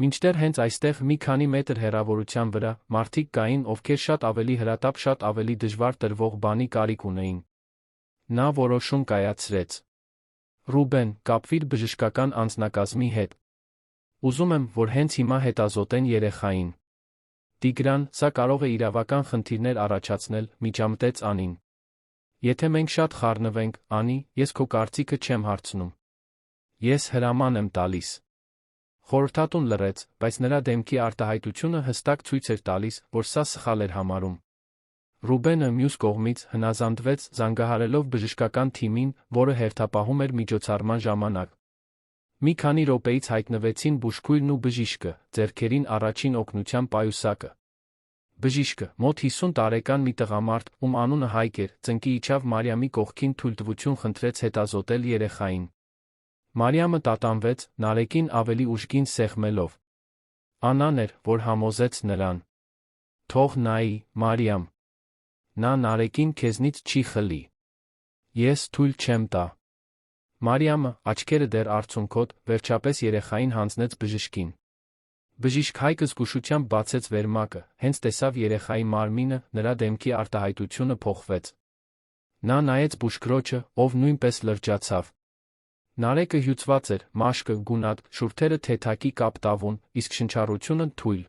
S1: Մինչդեռ հենց այստեղ մի քանի մետր հեռավորության վրա, մարդիկ կային, ովքեր շատ ավելի հրատապ, շատ ավելի դժվար տրվող բանի կարիք ունեին։ Նա որոշում կայացրեց. Ռուբեն, կապվիր բժշկական անձնակազմի հետ։ Ուզում եմ, որ հենց հիմա հետազոտեն երեխային։ Տիգրան, սա կարող է իրավական խնդիրներ առաջացնել, միջամտեց Անին։ Եթե մենք շատ խառնվենք, Անի, ես քո կարծիքը չեմ հարցնում։ Ես հրաման եմ տալիս։ Խորհրդատուն լռեց, բայց նրա դեմքի արտահայտությունը հստակ ցույց էր տալիս, որ սա սխալ էր համարում։ Ռուբենը մյուս կողմից հնազանդվեց, զանգահարելով բժշկական թիմին, որը հերթապահում էր միջոցառման ժամանակ։ Մի քանի րոպեից հայտնվեցին բուժքույրն ու բժիշկը, ձեռքերին առաջին օգնության պայուսակը։ Բժիշկը, մոտ 50 տարեկան մի տղամարդ, ում անունը Հայկ էր, ծնկի իջավ Մարիամի կողքին թույլտվություն խնդրեց հետազոտել երեխային։ Մարիամը տատանվեց, Նարեկին ավելի ուժգին սեղմելով։ Անան էր, որ համոզեց նրան. Թող նայի, Մարիամ։ Նա Նարեկին քեզնից չի խլի։ Ես թույլ չեմ տա։ Մարիամը, աչքերը դեռ արցունքոտ, վերջապես երեխային հանձնեց բժշկին։ Բժիշկ Հայկը զգուշությամբ բացեց վերմակը, հենց տեսավ երեխայի մարմինը, նրա դեմքի արտահայտությունը փոխվեց։ Նա նայեց բուժքրոջը, ով նույնպես լրջացավ։ Նարեկը հյուծված էր, մաշկը գունատ, շուրթերը թեթակի կապտավուն, իսկ շնչառությունը թույլ։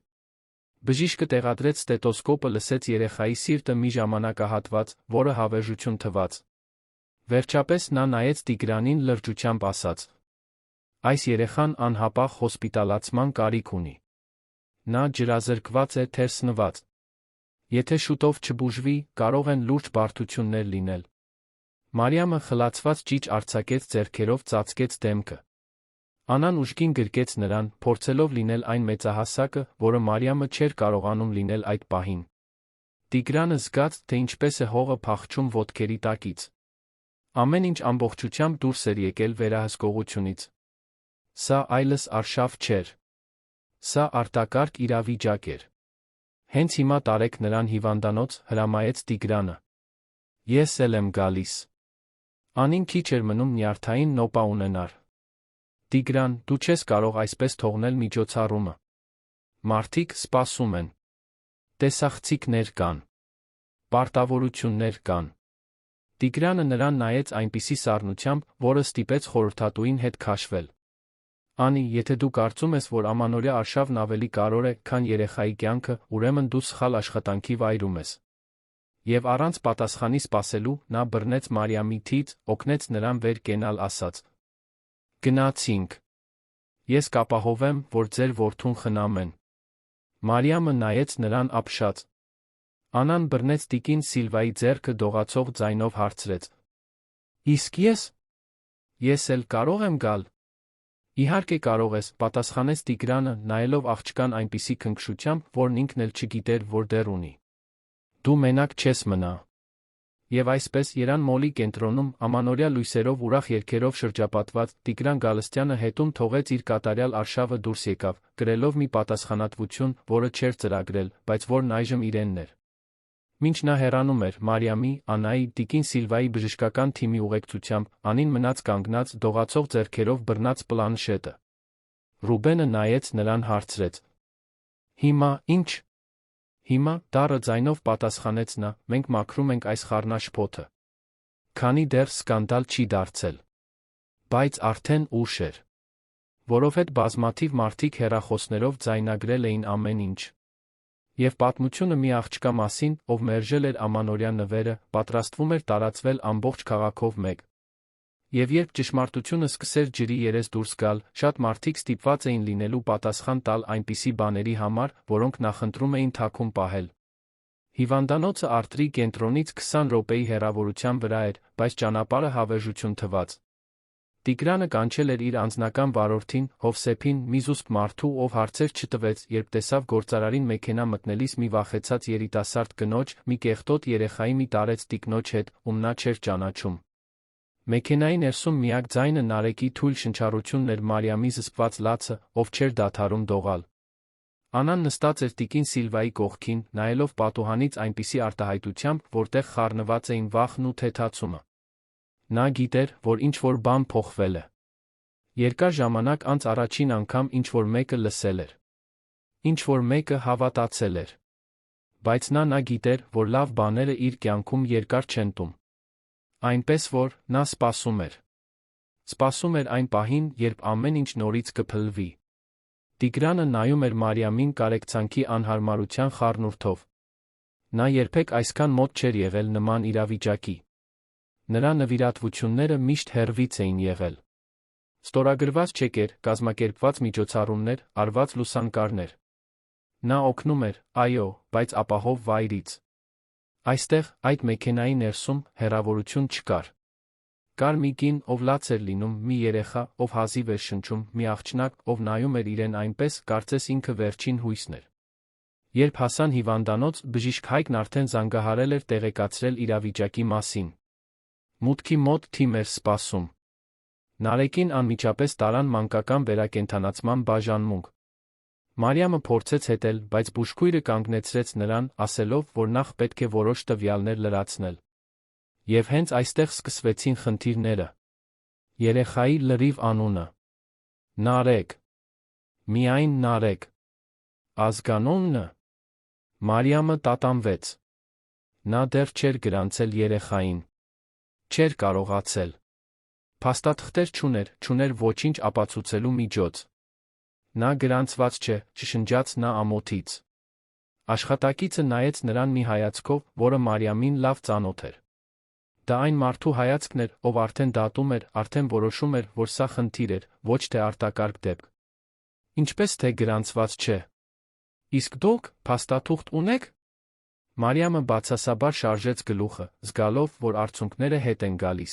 S1: Բժիշկը տեղադրեց ստետոսկոպը, լսեց երեխայի սիրտը մի ժամանակահատված, որը հավերժություն թվաց։ Վերջապես նա նայեց Տիգրանին լրջությամբ ասաց. Այս երեխան անհապաղ հոսպիտալացման կարիք ունի։ Նա ջրազրկված է, թերսնված։ Եթե շուտով չբուժվի, կարող են լուրջ բարդություններ լինել։ Մարիամը խլացված ճիչ արձակեց ձեռքերով, ծածկեց դեմքը։ Անան ուժգին գրկեց նրան, փորձելով լինել այն մեծահասակը, որը Մարիամը չէր կարողանում լինել այդ պահին։ Տիգրանը զգաց, թե ինչպես է հողը փախչում ոտքերի տակից։ Ամեն ինչ ամբողջությամբ դուրս էր եկել վերահսկողությունից։ Սա այլս արշավ չէր։ Սա արտակարգ իրավիճակ էր։ Հենց հիմա տարեք նրան հիվանդանոց, հրամայեց Տիգրանը։ Ես էլ եմ գալիս։ Անին քիչ էր մնում նյարդային նոպա ունենար։ Տիգրան, դու չես կարող այսպես թողնել միջոցառումը։ Մարդիկ սպասում են։ Տեսախցիկներ կան։ Պարտավորություններ կան։ Տիգրանը նրան նայեց այնպիսի սառնությամբ, որը ստիպեց խորհրդատուին հետ քաշվել։ Անի, եթե դու կարծում ես, որ ամանորյա արշավն ավելի կարևոր է, քան երեխայի կյանքը, ուրեմն դու սխալ աշխատանքի վայրում ես։ Եվ առանց պատասխանի սպասելու, նա բռնեց Մարիամի թից, օգնեց նրան վեր կենալ, ասաց. «Գնացինք։ Ես կապահովեմ, որ ձեր որդուն խնամեն»։ Մարիամը նայեց նրան ապշած։ Անան բռնեց տիկին Սիլվայի ձեռքը, դողացող ձայնով հարցրեց. «Իսկ ես։ Ես էլ կարող եմ գալ»։ «Իհարկե կարող ես», պատասխանեց Տիգրանը, նայելով աղջկան այնպիսի քնքշությամբ, որն ինքն էլ չգիտեր, որ դեռ ունի։ «Դու մենակ չես մնա»։ Եվ այսպես Երան մոլի կենտրոնում, ամանորյա լույսերով ուրախ երգերով շրջապատված, Տիգրան Գալստյանը հետում թողեց իր կատարյալ արշավը դուրս եկավ, կրելով մի պատասխանատվություն, որը չէր ծրագրել, բայց որն այժմ իրենն էր։ Մինչ նա հեռանում էր, Մարիամի, Անայի, տիկին Սիլվայի բժշկական թիմի ուղեկցությամբ, Անին մնաց կանգնած, դողացող ձեռքերով բռնած պլանշետը։ Ռուբենը նայեց նրան, հարցրեց. «Հիմա ի՞նչ»։ «Հիմա», դառը ձայնով պատասխանեց նա, «մենք մաքրում ենք այս խառնաշփոթը, քանի դեռ սկանդալ չի դարձել»։ Բայց արդեն ուշ էր։ Որովհետև բազմաթիվ մարդիկ հեռախոսներով ձայնագրել էին ամեն ինչ։ Եվ պատմությունը մի աղջկա մասին, ով մերժել էր ամանորյա նվերը, պատրաստվում էր տարածվել ամբողջ քաղաքով մեկ։ Եվ երբ ճշմարտությունը սկսեր ջրի երես դուրս գալ, շատ մարդիկ ստիպված էին լինելու պատասխան տալ այնպիսի բաների համար, որոնք նախընտրում էին թաքուն պահել։ Հիվանդանոցը Արտրի կենտրոնից 20 րոպեի հեռավորության վրա էր, բայց ճանապարհը հավերժություն թվաց։ Տիգրանը կանչել էր իր անձնական վարորդին, Հովսեփին, մի զուսպ մարդու, ով հարցեր չտվեց, երբ տեսավ գործարարին մեքենա մտնելիս մի վախեցած երիտասարդ կնոջ, մի կեղտոտ երեխայի մի տարեց տիկնոջ հետ, ում նա չէր ճանաչում։ Մեքենայի ներսում միակ ձայնը Նարեկի թույլ շնչառությունն էր, Մարիամի զսպված լացը, ով չէր դադարում դողալ։ Անան նստած էր տիկին Սիլվայի կողքին, նայելով պատուհանից այնպիսի արտահայտությամբ, որտեղ խառնված էին վախն ու թեթացումը։ Նա գիտեր, որ ինչ-որ բան փոխվել է։ Երկար ժամանակ անց առաջին անգամ ինչ-որ մեկը լսել էր։ Ինչ-որ մեկը հավատացել էր։ Բայց նա գիտեր, որ լավ բաները իր կյանքում երկար չեն տում։ Այնպես որ, նա սպասում էր։ Սպասում էր այն պահին, երբ ամեն ինչ նորից կփլվի։ Տիգրանը նայում էր Մարիամին կարեկցանքի անհարմարության խառնուրդով։ Նա երբեք այսքան մոտ չէր եղել նման իրավիճակի։ Նրա նվիրատվությունները միշտ հեռվից էին եղել։ Ստորագրված չեկեր, կազմակերպված միջոցառումներ, արված լուսանկարներ։ Նա օգնում էր, այո, բայց ապահով վայրից։ Այստեղ, այդ մեքենայի ներսում, հեռավորություն չկար։ Կար մի կին, ով լաց էր լինում, մի երեխա, ով հազիվ էր շնչում, մի աղջնակ, ով նայում էր իրեն այնպես, կարծես ինքը վերջին հույսն էր։ Երբ հասան հիվանդանոց, բժիշկ Հայկն արդեն զանգահարել էր տեղեկացրել իրավիճակի մասին։ Մուտքի մոտ թիմ էր սպասում։ Նարեկին անմիջապես տարան մանկական վերակենդանացման բաժանմունք։ Մարիամը փորձեց հետել, բայց բուժքույրը կանգնեցրեց նրան, ասելով, որ նախ պետք է որոշ տվյալներ լրացնել։ Եվ հենց այստեղ սկսվեցին խնդիրները։ Երեխայի լրիվ անունը։ Նարեկ։ Միայն Նարեկ։ Ազգանունը։ Մարիամը տատանվեց։ Նա դեռ չէր գրանցել երեխային։ Չէր կարողացել։ Փաստաթղթեր չուներ ոչինչ ապացուցելու միջոց։ Նա գրանցված չէ, չշնջաց նա ամոթից։ Աշխատակիցը նայեց նրան մի հայացքով, որը Մարիամին լավ ծանոթ էր։ Դա այն մարդու հայացքն էր, ով արդեն դատում էր, արդեն որոշում էր, որ սա խնդիր էր, ոչ թե արտակարգ դեպք։ Ինչպես թե գրանցված չէ։ Իսկ դուք փաստաթուղթ ունեք։ Մարիամը բացասաբար շարժեց գլուխը, զգալով, որ արցունքները հետ են գալիս։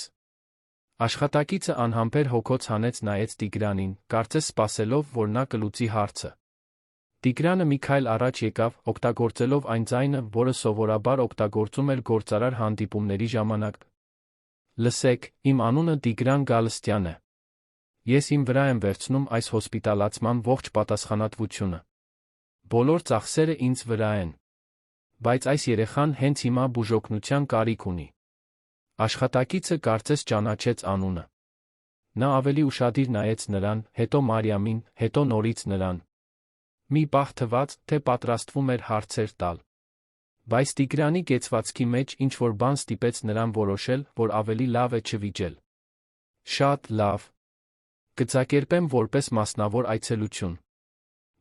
S1: Աշխատակիցը անհամբեր հոգոց հանեց նայեց Տիգրանին, կարծես սպասելով, որ նա կլուծի հարցը։ Տիգրանը մի քայլ առաջ եկավ, օգտագործելով այն ձայնը, որը սովորաբար օգտագործում էր գործարար հանդիպումների ժամանակ։ Լսեք, իմ անունը Տիգրան Գալստյան է։ Ես իմ վրա եմ վերցնում այս հոսպիտալացման ողջ պատասխանատվությունը։ Բոլոր ծախսերը ինձ վրա են։ Բայց այս երեխան հենց հիմա բուժօգնության կարիք ունի։ Աշխատակիցը կարծես ճանաչեց անունը։ Նա ավելի ուշադիր նայեց նրան, հետո Մարիամին, հետո նորից նրան։ Մի պահ թվաց, թե պատրաստվում էր հարցեր տալ։ Բայց Տիգրանի կեցվածքի մեջ ինչ-որ բան ստիպեց նրան որոշել, որ ավելի լավ է չվիճել։ Շատ լավ։ Կձակերպեմ որպես մասնավոր այցելություն։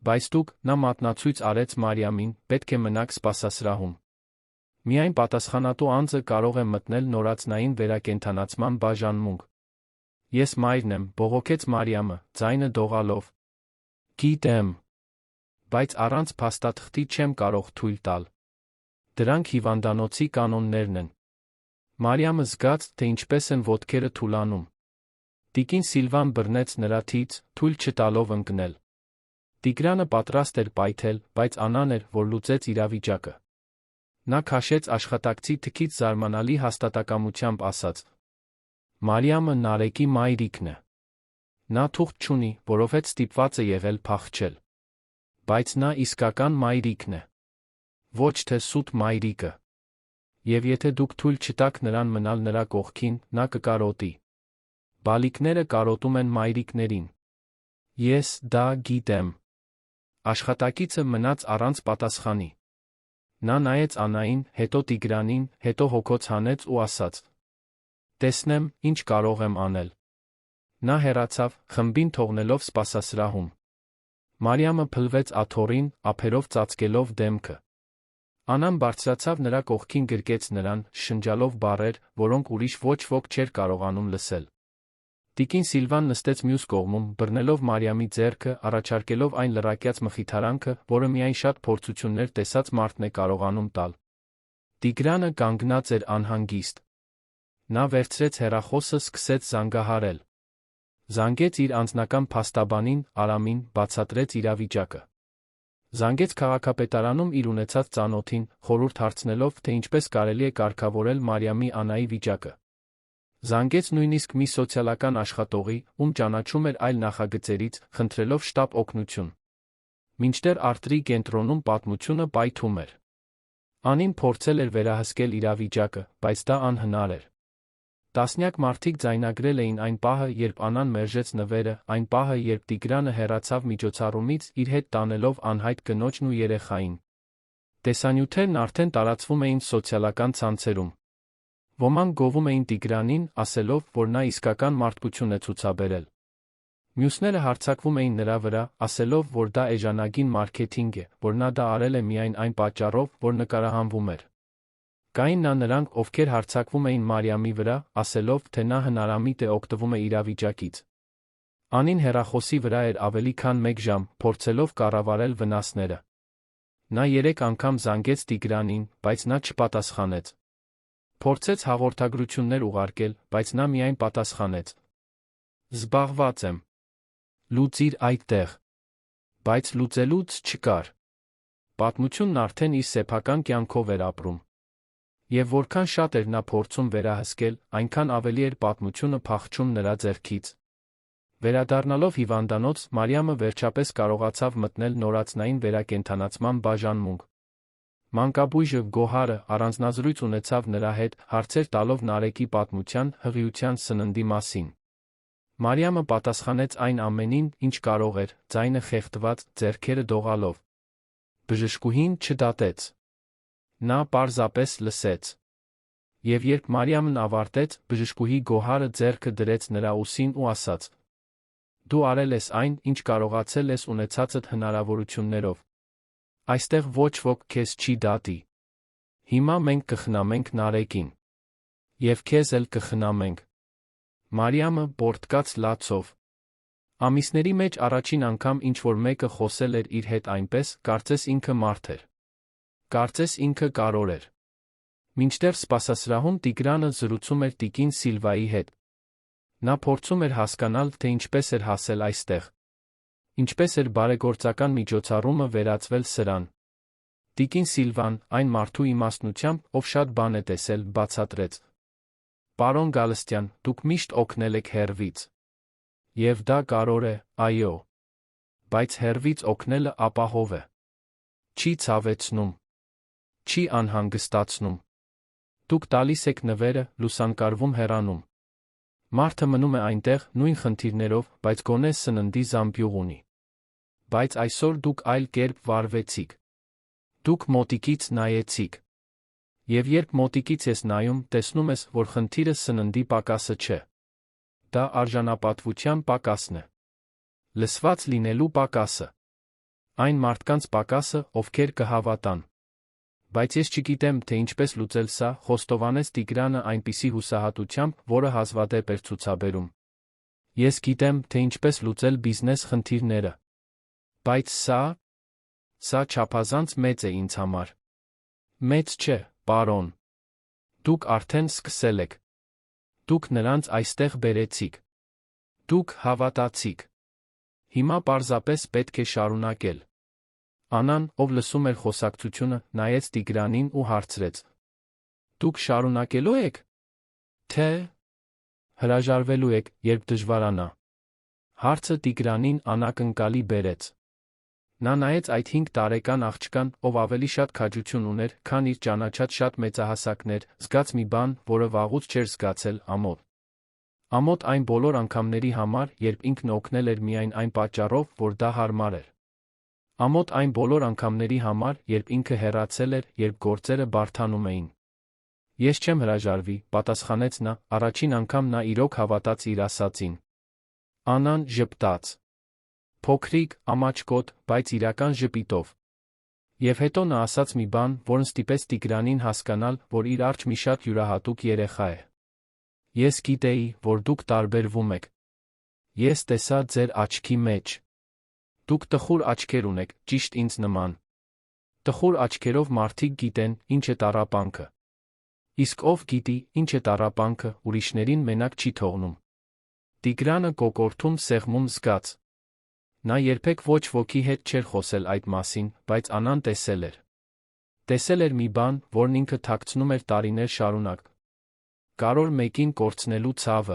S1: Բայց դուք, նա մատնացույց արեց Մարիամին, պետք է մնաք սպասասրահում։ Միայն պատասխանատու անձը կարող է մտնել նորածնային վերակենդանացման բաժանմունք։ Ես մայրն եմ, բողոքեց Մարիամը, ձայնը դողալով։ Գիտեմ։ Բայց առանց փաստաթղթի չեմ կարող թույլ տալ։ Դրանք հիվանդանոցի կանոններն են։ Մարիամը զգաց, թե ինչպես են ոտքերը թուլանում։ Տիկին Սիլվան բռնեց նրա թից, թույլ չտալով ընկնել։ Տիգրանը պատրաստ էր պայթել, բայց Անան էր, որ լուծեց իրավիճակը։ Նա քաշեց աշխատակցի թքից զարմանալի հաստատակամությամբ ասաց. Մարիամը Նարեկի մայրիկն է։ Նա թուղթ չունի, որովհետև ստիպված է եղել փախչել։ Բայց նա իսկական մայրիկն է։ Ոչ թե սուտ մայրիկը։ Եվ եթե դուք թույլ չտաք նրան մնալ նրա կողքին, նա կկարոտի։ Բալիկները կարոտում են մայրիկներին։ Ես դա գիտեմ։ Աշխատակիցը մնաց առանց պատասխանի։ Նա նայեց Անային, հետո Տիգրանին, հետո հոգոց հանեց ու ասաց. Տեսնեմ, ինչ կարող եմ անել։ Նա հեռացավ, խմբին թողնելով սպասասրահում։ Մարիամը փլվեց աթոռին, ափերով ծածկելով դեմքը։ Անան բարձրացավ նրա կողքին, գրկեց նրան, շնջալով բառեր, որոնք ուրիշ ոչ ոք չէր կարողանում լսել։ Տիկին Սիլվան նստեց մյուս կողմում, բռնելով Մարիամի ձեռքը, առաջարկելով այն լրակյաց մխիթարանքը, որը միայն շատ փորձություններ տեսած մարդն է կարողանում տալ։ Տիգրանը կանգնած էր անհանգիստ։ Նա վերցրեց հեռախոսը, սկսեց զանգահարել։ Զանգեց իր անձնական փաստաբանին, Արամին, բացատրեց իրավիճակը։ Զանգեց քաղաքապետարանում իր ունեցած ծանոթին, խորհուրդ հարցնելով, թե ինչպես կարելի է կարգավորել Մարիամի Անայի վիճակը։ Զանգեց նույնիսկ մի սոցիալական աշխատողի, ում ճանաչում էր այլ նախագծերից, խնդրելով շտապ օգնություն։ Մինչդեռ Արտրի կենտրոնում պատմությունը պայթում էր։ Անին փորձել էր վերահսկել իրավիճակը, բայց դա անհնար էր։ Տասնյակ մարդիկ ձայնագրել էին այն պահը, երբ Անան մերժեց նվերը, այն պահը, երբ Տիգրանը հեռացավ միջոցառումից, իր հետ տանելով անհայտ կնոջն ու երեխային։ Տեսանյութերն արդեն տարածվում էին սոցիալական ցանցերում։ Ոմանք գովում էին Տիգրանին, ասելով, որ նա իսկական մարդկություն է ցուցաբերել։ Մյուսները հարձակվում էին նրա վրա, ասելով, որ դա էժանագին մարքեթինգ է, որ նա դա արել է միայն այն պատճառով, որ նկարահանվում էր։ Կային նրանք, ովքեր հարձակվում էին Մարիամի վրա, ասելով, թե նա հնարամիտ է օգտվում է իրավիճակից։ Անին հեռախոսի վրա էր ավելի քան 1 ժամ, փորձելով կառավարել վնասները։ Նա 3 անգամ զանգեց Տիգրանին, բայց նա չպատասխանեց։ Փորձեց հաղորդագրություններ ուղարկել, բայց նա միայն պատասխանեց. Զբաղված եմ։ Լուծիր այդտեղ։ Բայց լուծելուց չկար։ Պատմությունն արդեն իր սեփական կյանքով էր ապրում։ Եվ որքան շատ էր նա փորձում վերահսկել, այնքան ավելի էր պատմությունը փախչում նրա ձեռքից։ Վերադառնալով հիվանդանոց, Մարիամը վերջապես կարողացավ մտնել նորածնային վերակենդանացման բաժանմունք։ Մանկաբույժը Գոհարը առանձնազրույց ունեցավ նրա հետ, հարցեր տալով Նարեկի պատմության, հղիության սննդի մասին։ Մարիամը պատասխանեց այն ամենին, ինչ կարող էր, ձայնը խեղդված, ձեռքերը դողալով։ Բժշկուհին չդատեց։ Նա պարզապես լսեց։ Եվ երբ Մարիամն ավարտեց, բժշկուհի Գոհարը ձեռքը դրեց նրա ուսին ու ասաց. Դու արել ես այն, ինչ կարողացել ես ունեցածդ հնարավորություններով։ Այստեղ ոչ ոք քեզ չի դատի։ Հիմա մենք կխնամենք Նարեկին։ Եվ քեզ էլ կխնամենք։ Մարիամը բորտկաց լացով։ Ամիսների մեջ առաջին անգամ ինչ-որ մեկը խոսել էր իր հետ այնպես, կարծես ինքը մարդ էր։ Կարծես ինքը կարոր էր։ Մինչդեռ սպասասրահում Տիգրանը զրուցում էր տիկին Սիլվայի հետ։ Նա փորձում էր հասկանալ, թե ինչպես էր հասել այստեղ։ Ինչպես էր բարեգործական միջոցառումը վերածվել սրան։ Տիկին Սիլվան, այն մարդու իմաստնությամբ, ով շատ բան է տեսել, բացատրեց. Պարոն Գալստյան, դուք միշտ օգնել եք հեռվից։ Եվ դա կարոր է, այո։ Բայց հեռվից օգնելը ապահով է։ Չի ցավեցնում։ Չի անհանգստացնում։ Դուք տալիս եք նվերը, լուսանկարվում հեռանում։ Մարդը մնում է այնտեղ, նույն խնդիրներով, բայց գոնե սննդի զամբյուղ ունի։ Բայց այսօր դուք այլ կերպ վարվեցիք։ Դուք մոտիկից նայեցիք։ Եվ երբ մոտիկից ես նայում, տեսնում ես, որ խնդիրը սննդի պակասը չէ։ դա արժանապատվության պակասն է։ Լսված լինելու պակասը։ Այն մարդկանց պակասը, ովքեր կհավատան։ Բայց ես չգիտեմ, թե ինչպես լուծել սա, խոստովանեց Տիգրանը այնպիսի հուսահատությամբ, որը հազվադեպ էր ցուցաբերում։ Ես գիտեմ, թե ինչպես լուծել բիզնես խնդիրները։ Բայց սա չափազանց մեծ է ինձ համար։ Մեծ չէ, պարոն։ Դուք արդեն սկսել եք։ Դուք նրանց այստեղ բերեցիք։ Դուք հավատացիք։ Հիմա պարզապես պետք է շարունակել։ Անան, ով լսում էր խոսակցությունը, նայեց Տիգրանին ու հարցրեց. Դուք շարունակելու եք, թե հրաժարվելու եք, երբ դժվարանա։ Հարցը Տիգրանին անակնկալի բերեց։ Նա նայեց այդ 5 տարեկան աղջկան, ով ավելի շատ քաջություն ուներ, քան իր ճանաչած շատ մեծահասակներ, զգաց մի բան, որը վաղուց չէր զգացել՝ ամոթ։ Ամոթ այն բոլոր անգամների համար, երբ ինքն օգնել էր միայն այն պատճառով, որ դա հարմար էր։ Ամոթ այն բոլոր անգամների համար, երբ ինքը հեռացել էր, երբ գործերը բարդանում էին։ Ես չեմ հրաժարվի, պատասխանեց նա, առաջին անգամ նա իրոք հավատաց իր ասածին։ Անան ժպտաց։ Փոքրիկ, ամաչկոտ, բայց իրական ժպիտով։ Եվ հետո նա ասաց մի բան, որն ստիպեց Տիգրանին հասկանալ, որ իր առջ մի շատ յուրահատուկ երեխա է։ Ես գիտեի, որ դուք տարբերվում եք։ Ես տեսա ձեր աչքի մեջ։ Դուք տխուր աչքեր ունեք, ճիշտ ինձ նման։ Տխուր աչքերով մարդիկ գիտեն, ինչ է տառապանքը։ Իսկ ով գիտի, ինչ է տառապանքը, ուրիշներին մենակ չի թողնում։ Տիգրանը կոկորդում սեղմում զգաց։ Նա երբեք ոչ ոքի հետ չէր խոսել այդ մասին, բայց Անան տեսել էր։ Տեսել էր մի բան, որն ինքը թաքցնում էր տարիներ շարունակ։ Կարոր մեկին կորցնելու ցավը։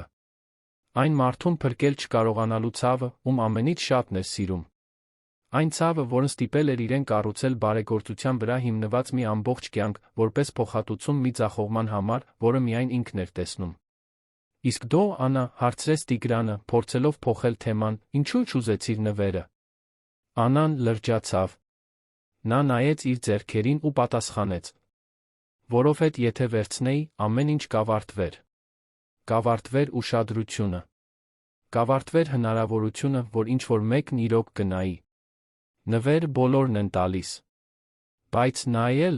S1: Այն մարդուն փրկել չկարողանալու ցավը, ում ամենից շատն էր սիրում։ Այն ցավը, որն ստիպել էր իրեն կառուցել բարեգործության վրա հիմնված մի ամբողջ կյանք, որպես փոխհատուցում մի ձախողման համար, որը միայն ինքն էր տեսնում։ Իսկ դու, Անա, հարցրեց Տիգրանը, փորձելով փոխել թեման, ինչու չուզեցիր նվերը։ Անան լրջացավ։ Նա նայեց իր ձեռքերին ու պատասխանեց. Որովհետև եթե վերցնեի, ամեն ինչ կավարտվեր։ Կավարտվեր ուշադրությունը։ Կավարտվեր հնարավորությունը, որ ինչ-որ մեկն իրոք գնայի։ Նվեր բոլորն են տալիս։ Բայց նայել,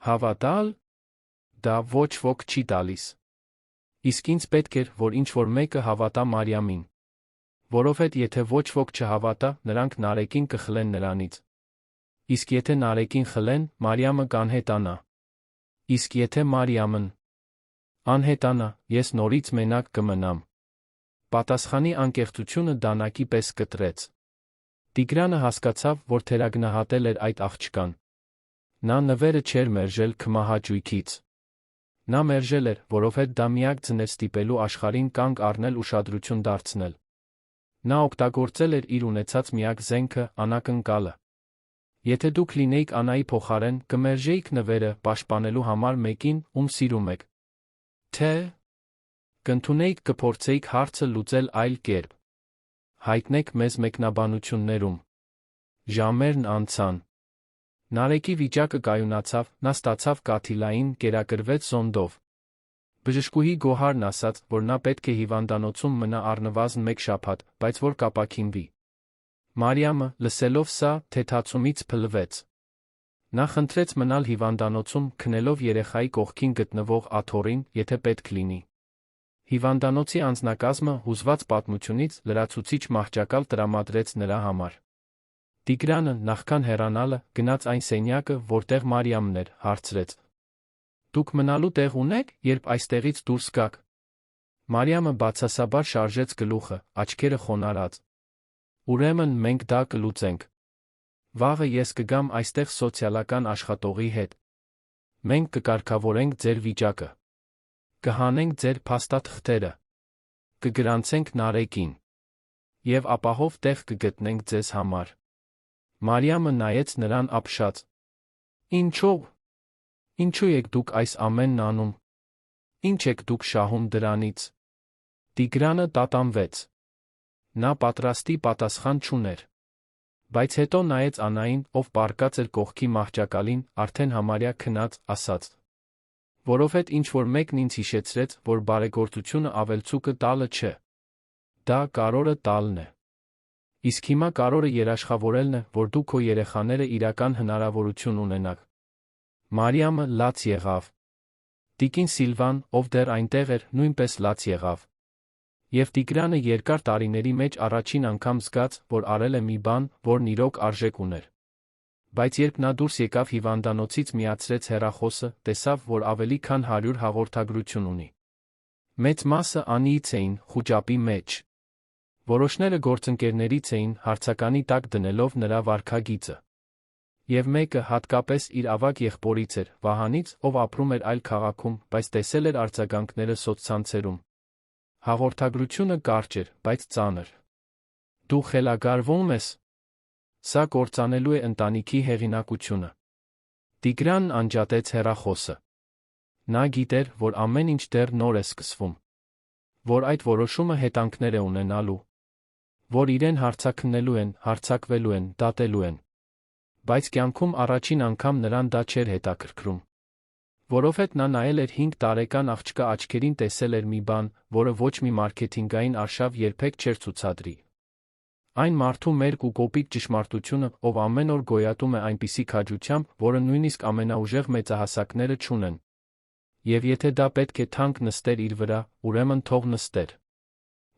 S1: հավատալ, դա ոչ ոք չի տալիս։ Իսկ ինձ պետք էր, որ ինչ-որ մեկը հավատա Մարիամին։ Որովհետև եթե ոչ ոք չհավատա, նրանք Նարեկին կխլեն նրանից։ Իսկ եթե Նարեկին խլեն, Մարիամը կանհետանա։ Իսկ եթե Մարիամն անհետանա, ես նորից մենակ կմնամ։ Պատասխանի անկեղծությունը դանակի պես կտրեց։ Տիգրանը հասկացավ, որ թերագնահատել էր այդ աղջկան։ Նա նվերը չէր մերժել քմահաճույքից։ Նա մերժել էր, որովհետև դա միակ ձն էր ստիպելու աշխարհին կանգ առնել ուշադրություն դարձնել։ Նա օգտագործել էր իր ունեցած միակ զենքը՝ անակնկալը։ Եթե դուք լինեիք Անայի փոխարեն, կմերժեիք նվերը, պաշտպանելու համար մեկին, ում սիրում եք։ Թե կընդունեիք կփորձեիք հարցը լուծել այլ կերպ։ Հայտնեք մեզ մեկնաբանություններում։ Ժամերն անցան։ Նարեկի վիճակը կայունացավ, նա ստացավ կաթիլային, կերակրվեց զոնդով։ Բժշկուհի Գոհարն ասաց, որ նա պետք է հիվանդանոցում մնա առնվազն 1 շաբաթ, բայց որ կապաքինվի։ Մարիամը, լսելով սա, թեթացումից փլվեց։ Նա խնդրեց մնալ հիվանդանոցում, քնելով երեխայի կողքին գտնվող աթոռին, եթե պետք լինի։ Հիվանդանոցի անձնակազմը, հուզված պատմությունից, լրացուցիչ մահճակալ տրամադրեց նրա համար։ Տիգրանը, նախքան հեռանալը, գնաց այն սենյակը, որտեղ Մարիամն էր, հարցրեց. Դուք մնալու տեղ ունեք, երբ այստեղից դուրս գաք։ Մարիամը բացասաբար շարժեց գլուխը, աչքերը խոնարհած։ Ուրեմն մենք դա կլուծենք։ Վաղը ես կգամ այստեղ սոցիալական աշխատողի հետ։ Մենք կկարգավորենք ձեր վիճակը։ Կհանենք ձեր փաստաթղթերը։ Կգրանցենք Նարեկին։ Եվ ապահով տեղ կգտնենք ձեզ համար։ Մարիամը նայեց նրան ապշած։ Ինչո՞վ։ Ինչու եք դուք այս ամենն անում։ Ինչ եք դուք շահում դրանից։ Տիգրանը տատանվեց։ Նա պատրաստի պատասխան չուներ։ Բայց հետո նայեց Անային, ով պառկած էր կողքի մահճակալին, արդեն համարյա քնած, ասաց. Որովհետ ինչ-որ մեկն ինձ հիշեցրեց, որ բարեգործությունը ավելցուկը տալը չէ։ Դա կարորը տալն է։ Իսկ հիմա կարորը երաշխավորելն է, որ դու քո երեխաները իրական հնարավորություն ունենաք։ Մարիամը լաց եղավ։ Տիկին Սիլվան, ով դեռ այնտեղ էր, նույնպես լաց եղավ։ Եվ Տիգրանը երկար տարիների մեջ առաջին անգամ զգաց, որ արել է մի բան, որն իրոք արժեք ուներ։ Բայց երբ նա դուրս եկավ հիվանդանոցից, միացրեց հեռախոսը, տեսավ, որ ավելի քան 100 հաղորդագրություն ունի։ Մեծ մասը Անիից էին, խուճապի մեջ։ Որոշները գործընկերներից էին, հարցականի տակ դնելով նրա վարքագիծը։ Եվ մեկը հատկապես իր ավագ եղբորից էր, Վահանից, ով ապրում էր այլ քաղաքում, բայց տեսել էր արձագանքները սոցցանցերում։ Հաղորդագրությունը կարճ էր, բայց ծանր։ Դու խելագարվում ես։ Սա կործանելու է ընտանիքի հեղինակությունը։ Տիգրանն անջատեց հեռախոսը։ Նա գիտեր, որ ամեն ինչ դեռ նոր է սկսվում։ Որ այդ որոշումը հետանքներ է ունենալու։ Որ իրեն հարցաքննելու են, հարցակվելու են, դատելու են։ Բայց կյանքում առաջին անգամ նրան դա չէր հետաքրքրում։ Որովհետև նա նայել էր 5 տարեկան աղջկա աչքերին, տեսել էր մի բան, որը ոչ մի մարքեթինգային արշավ երբեք չէր ցուցադրի։ Այն մարդու մերկ ու կոպիտ ճշմարտությունը, ով ամեն օր գոյատում է այնպիսի քաջությամբ, որը նույնիսկ ամենաուժեղ մեծահասակները չունեն։ Եվ եթե դա պետք է թանկ նստեր իր վրա, ուրեմն թող նստեր։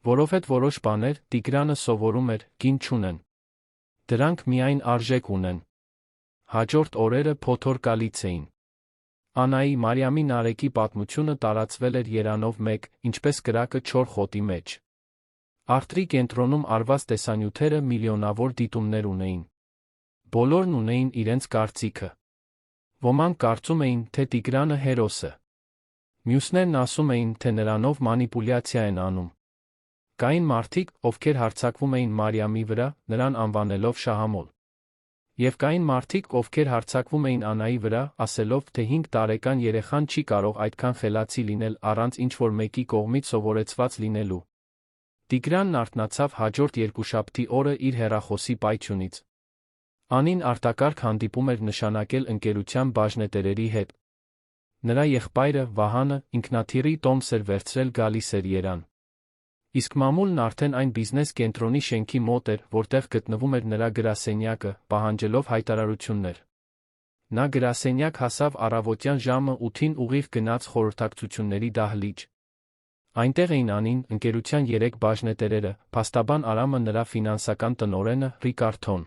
S1: Որովհետև որոշ բաներ, Տիգրանը սովորում էր, գին չունեն։ Դրանք միայն արժեք ունեն։ Հաջորդ օրերը փոթորկալից էին։ Անայի Մարիամի Նարեկի պատմությունը տարածվել էր երանով մեկ, ինչպես կրակը չոր խոտի մեջ։ Արթրի կենտրոնում արված տեսանյութերը միլիոնավոր դիտումներ ունեին։ Բոլորն ունեին իրենց կարծիքը։ Ոմանք կարծում էին, թե Տիգրանը հերոս է։ Մյուսներն ասում էին, թե նրանով մանիպուլյացիա են անում։ Կային մարդիկ, ովքեր հարձակվում էին Մարիամի վրա, նրան անվանելով շահամոլ։ Եվ կային մարդիկ, ովքեր հարձակվում էին Անայի վրա, ասելով, թե 5 տարեկան երեխան չի կարող այդքան խելացի լինել առանց ինչ-որ մեկի կողմից սովորեցված լինելու։ Տիգրանն արթնացավ հաջորդ երկուշաբթի օրը իր հեռախոսի պայթյունից։ Անին արտակարգ հանդիպում էր նշանակել ընկերության բաժնետերերի հետ։ Նրա եղբայրը, Վահանը, ինքնաթիռի տոմս էր վերցրել, գալիս էր երան։ Իսկ մամուլն արդեն այն բիզնես կենտրոնի շենքի մոտ էր, որտեղ գտնվում էր նրա գրասենյակը, պահանջելով հայտարարություններ։ Նա գրասենյակ հասավ առավոտյան ժամը 8-ին, ուղիղ գնաց խորհրդակցությունների դահլիճ։ Այնտեղ էին Անին, ընկերության 3 բաժնետերերը, փաստաբան Արամը, նրա ֆինանսական տնօրենը, Ռիկարդոն։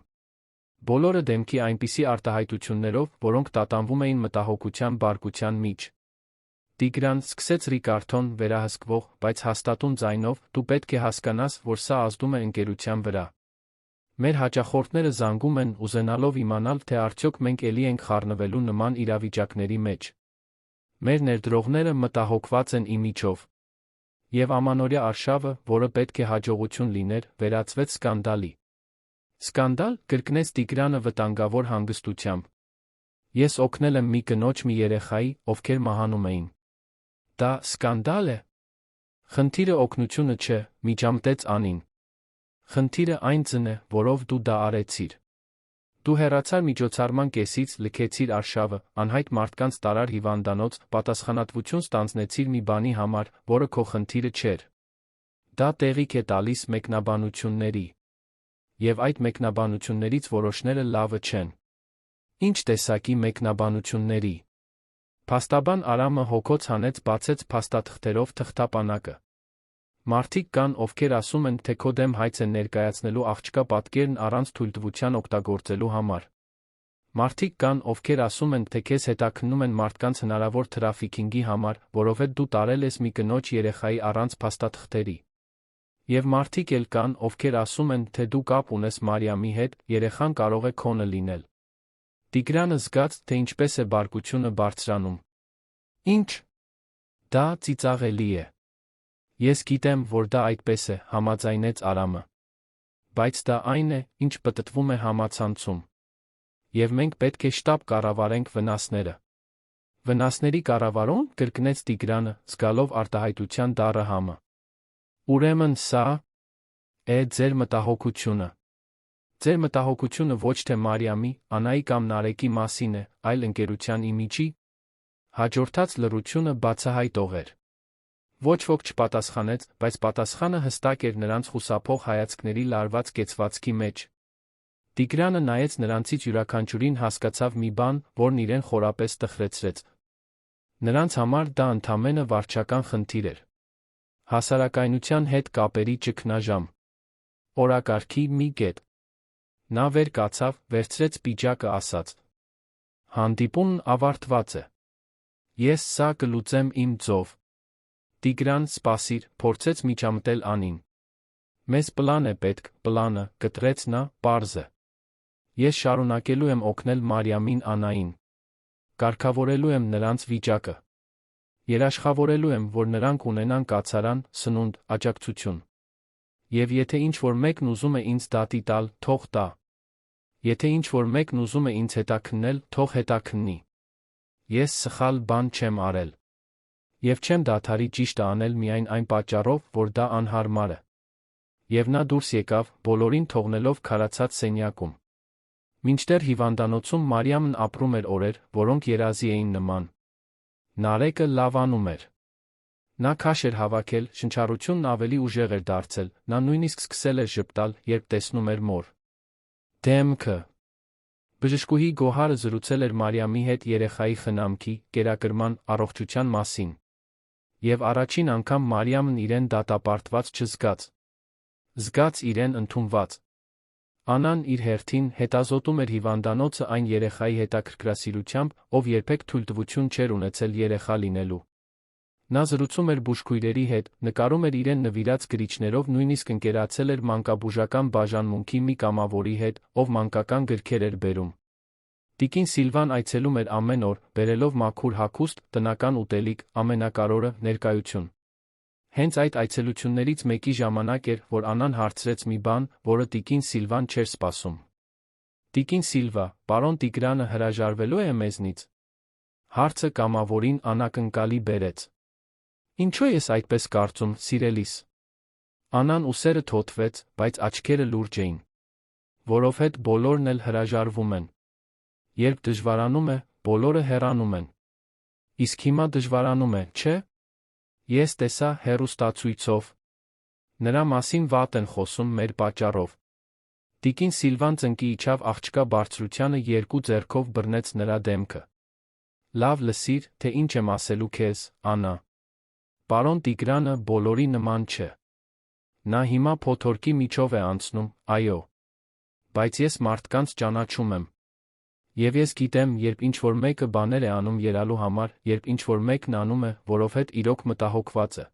S1: Բոլորը դեմքի այնպիսի արտահայտություններով, որոնք տատանվում էին մտահոգության բարկության միջ։ Տիգրան, սկսեց Ռիկարդոն վերահսկվող, բայց հաստատուն ձայնով, դու պետք է հասկանաս, որ սա ազդում է ընկերության վրա։ Մեր հաճախորդները զանգում են, ուզենալով իմանալ, թե արդյոք մենք էլի ենք խառնվելու նման իրավիճակների մեջ։ Մեր ներդրողները մտահոգված են իմիջով։ Եվ ամանորյա արշավը, որը պետք է հաջողություն լիներ, վերածվեց սկանդալի։ Սկանդալ, կրկնեց Տիգրանը վտանգավոր հանգստությամբ։ Ես օգնել եմ մի կնոջ, մի երեխայի, ովքեր մահանում էին։ Դա սկանդալ է։ Խնդիրը օգնությունը չէ, միջամտեց Անին։ Խնդիրը այն ձն է, որով դու դա արեցիր։ Դու հեռացար միջոցառման կեսից, լքեցիր արշավը, անհայտ մարդկանց տարար հիվանդանոց, պատասխանատվություն ստանձնեցիր մի բանի համար, որը քո խնդիրը չէր։ Դա տեղիք է տալիս մեկնաբանությունների։ Եվ այդ մեկնաբանություններից որոշները լավը չեն։ Ինչ տեսակի մեկնաբանությունների։ Փաստաբան Արամը հոգոց հանեց, բացեց փաստաթղթերով թղթապանակը։ Մարդիկ կան, ովքեր ասում են, թե քո դեմ հայց են ներկայացնելու աղջկա պատկերն առանց թույլտվության օգտագործելու համար։ Մարդիկ կան, ովքեր ասում են, թե քեզ հետաքննում են մարդկանց հնարավոր թրաֆիքինգի համար, որովհետև դու տարել ես մի կնոջ երեխայի առանց փաստաթղթերի։ Եվ մարդիկ էլ կան, ովքեր ասում են, թե դու կապ ունես Մարիամի հետ, երեխան կարող է քոնը լինել։ Տիգրանը զգաց, թե ինչպես է բարկությունը բարձրանում։ Ինչ։ Դա ծիծաղելի է։ Ես գիտեմ, որ դա այդպես է, համաձայնեց Արամը։ Բայց դա այն է, ինչ պտտվում է համացանցում։ Եվ մենք պետք է շտապ կառավարենք վնասները։ Վնասների կառավարում, կրկնեց Տիգրանը, զգալով արտահայտության դառը համը։ Ուրեմն սա է ձեր մտահոգությունը։ Ձեր մտահոգությունը ոչ թե Մարիամի, Անայի կամ Նարեկի մասին է, այլ ընկերության իմիջի։ Հաջորդած լռությունը բացահայտող էր։ Ոչ ոք չպատասխանեց, բայց պատասխանը հստակ էր նրանց խուսափող հայացքների լարված կեցվածքի մեջ։ Տիգրանը նայեց նրանցից յուրաքանչյուրին հասկացավ մի բան, որն իրեն խորապես տխրեցրեց։ Նրանց համար դա ընդամենը վարչական խնդիր էր։ Հասարակայնության հետ կապերի ճգնաժամ։ Օրակարգի մի կետ։ Նա վեր կացավ, վերցրեց պիջակը, ասաց. «Հանդիպումն ավարտված է։ Ես սա կլուծեմ իմ ձով»։ Տիգրան, սպասիր, փորձեց միջամտել Անին։ «Մեզ պլան է պետք, պլանը», կտրեց նա, պարզ է։ «Ես շարունակելու եմ օգնել Մարիամին, Անային։ Կարգավորելու եմ նրանց վիճակը։ Երաշխավորելու եմ, որ նրանք ունենան կացարան, սնունդ, աջակցություն։ Եվ եթե ինչ-որ մեկն ուզում է ինձ դատի տալ, թող տա։ Եթե ինչ-որ մեկն ուզում է ինձ հետաքննել, թող հետաքննի։ Ես սխալ բան չեմ արել։ Եվ չեմ դադարի ճիշտը անել միայն այն պատճառով, որ դա անհարմար է»։ Եվ նա դուրս եկավ, բոլորին թողնելով քարացած սենյակում։ Մինչդեռ հիվանդանոցում Մարիամն ապրում էր օրեր, որոնք երազի էին նման։ Նարեկը լավանում էր։ Նա քաշ էր հավաքել, շնչառությունն ավելի ուժեղ էր դարձել, նա նույնիսկ սկսել էր ժպտալ, երբ տեսնում էր մոր դեմքը։ Բժշկուհի Գոհարը զրուցել էր Մարիամի հետ երեխայի խնամքի, կերակրման, առողջության մասին։ Եվ առաջին անգամ Մարիամն իրեն դատապարտված չզգաց։ Զգաց իրեն ընդունված։ Անան իր հերթին հետազոտում էր հիվանդանոցը այն երեխայի հետաքրքրասիրությամբ, ով երբեք թույլտվություն չէր ունեցել երեխա լինելու։ Նա զրուցում էր բուժքույրերի հետ, նկարում էր իրեն նվիրած գրիչներով, նույնիսկ ընկերացել էր մանկաբուժական բաժանմունքի մի կամավորի հետ, ով մանկական գրքեր էր բերում։ Տիկին Սիլվան այցելում էր ամեն օր, բերելով մաքուր հագուստ, տնական ուտելիք, ամենակարևորը՝ ներկայություն։ Հենց այդ այցելություններից մեկի ժամանակ էր, որ Անան հարցրեց մի բան, որը տիկին Սիլվան չէր սպասում։ «Տիկին Սիլվա, պարոն Տիգրանը հրաժարվելու է մեզնից»։ Հարցը կամավորին անակնկալի բերեց։ «Ինչու ես այդպես կարծում, սիրելիս»։ Անան ուսերը թոթվեց, բայց աչքերը լուրջ էին։ «Որովհետև բոլորն էլ հրաժարվում են։ Երբ դժվարանում է, բոլորը հեռանում են։ Իսկ հիմա դժվարանում է, չէ՞։ Ես տեսա հեռուստացույցով։ Նրա մասին վատ են խոսում մեր պատճառով»։ Տիկին Սիլվան ծնկի իջավ աղջկա բարձրությանը, երկու ձեռքով բռնեց նրա դեմքը։ «Լավ լսիր, թե ինչ եմ ասելու քեզ, Անա։ Պարոն Տիգրանը բոլորի նման չէ։ Նա հիմա փոթորկի միջով է անցնում, այո։ Բայց ես մարդկանց ճանաչում եմ։ Եվ ես գիտեմ, երբ ինչ-որ մեկը բաներ է անում երալու համար, երբ ինչ-որ մեկն անում է, որովհետև իրոք մտահոգված է։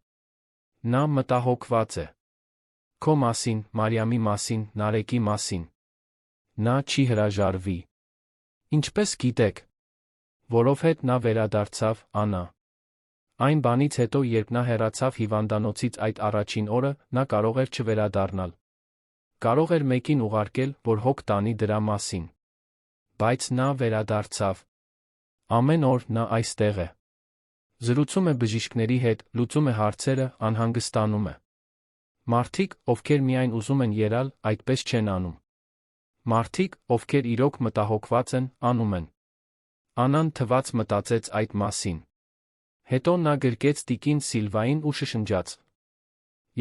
S1: Նա մտահոգված է։ Քո մասին, Մարիամի մասին, Նարեկի մասին։ Նա չի հրաժարվի։ Ինչպես գիտեք։ Որովհետև նա վերադարձավ, Անա։ Այն բանից հետո, երբ նա հեռացավ հիվանդանոցից այդ առաջին օրը, նա կարող էր չվերադառնալ։ Կարող էր մեկին ուղարկել, որ հոգ տանի դրա մասին։ Բայց նա վերադարձավ։ Ամեն օր նա այստեղ է։ Զրուցում է բժիշկների հետ, լուծում է հարցերը, անհանգստանում է։ Մարդիկ, ովքեր միայն ուզում են ելալ, այդպես չեն անում։ Մարդիկ, ովքեր իրոք մտահոգված են, անում են։ Անան թված մտածեց այդ մասին։ Հետո նա գրկեց տիկին Սիլվային ու շշնջաց.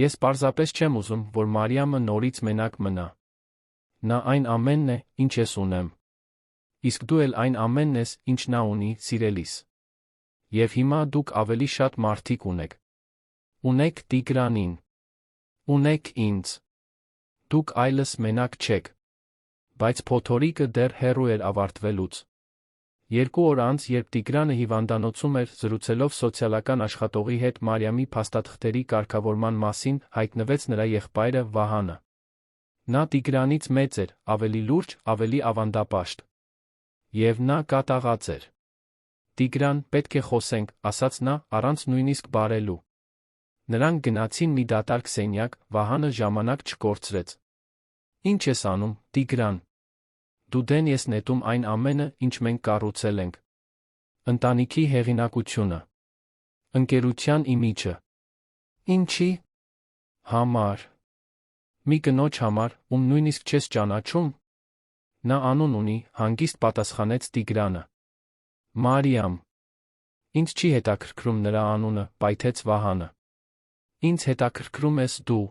S1: «Ես պարզապես չեմ ուզում, որ Մարիամը նորից մենակ մնա։ Նա այն ամենն է, ինչ ես ունեմ։ Իսկ դու էլ այն ամենն ես, ինչ նա ունի, սիրելիս։ Եվ հիմա դուք ավելի շատ մարդիկ ունեք։ Ունեք Տիգրանին։ Ունեք ինձ։ Դուք այլս մենակ չեք»։ Բայց փոթորիկը դեռ հեռու էր ավարտվելուց։ 2 օր անց, երբ Տիգրանը հիվանդանոցում էր, զրուցելով սոցիալական աշխատողի հետ Մարիամի փաստաթղթերի կարգավորման մասին, հայտնվեց նրա եղբայրը Վահանը։ Նա Տիգրանից մեծ էր, ավելի լուրջ, ավելի ավանդապաշտ։ Եվ նա կատաղած էր։ «Տիգրան, պետք է խոսենք», ասաց նա, առանց նույնիսկ բարելու։ Նրանք գնացին մի դատարկ սենյակ, Վահանը ժամանակ չկորցրեց։ «Ինչ ես անում, Տիգրան։ Դու դեն ես նետում այն ամենը, ինչ մենք կառուցել ենք։ Ընտանիքի հեղինակությունը։ Ընկերության իմիջը։ Ինչի՞ համար։ Մի կնոջ համար, ում նույնիսկ չես ճանաչում։ Նա անուն ունի», հանգիստ պատասխանեց Տիգրանը։ «Մարիամ»։ Ինձ չի հետաքրքրում նրա անունը, պայթեց Վահանը։ Ինձ հետաքրքրում ես դու։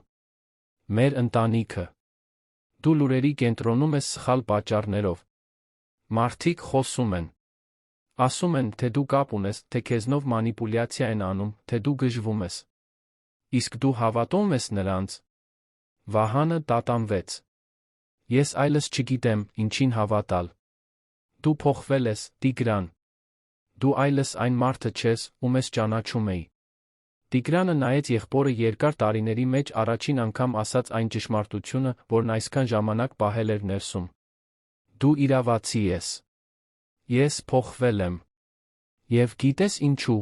S1: Մեր ընտանիքը։ Դու լուրերի կենտրոնում ես սխալ պատճառներով։ Մարդիկ խոսում են։ Ասում են, թե դու կապ ունես, թե քեզնով մանիպուլյացիա են անում, թե դու գժվում ես։ Իսկ դու հավատում ես նրանց։ Վահանը տատանվեց։ Ես այլս չգիտեմ, ինչին հավատալ։ Դու փոխվել ես, Տիգրան։ Դու այլս այն մարդը չես, ում ես ճանաչում էի։ Տիգրանը նայեց եղբորը երկար տարիների մեջ առաջին անգամ ասաց այն ճշմարտությունը, որն այսքան ժամանակ պահել էր ներսում։ Դու իրավացի ես։ Ես փոխվել եմ։ Եվ գիտես ինչու։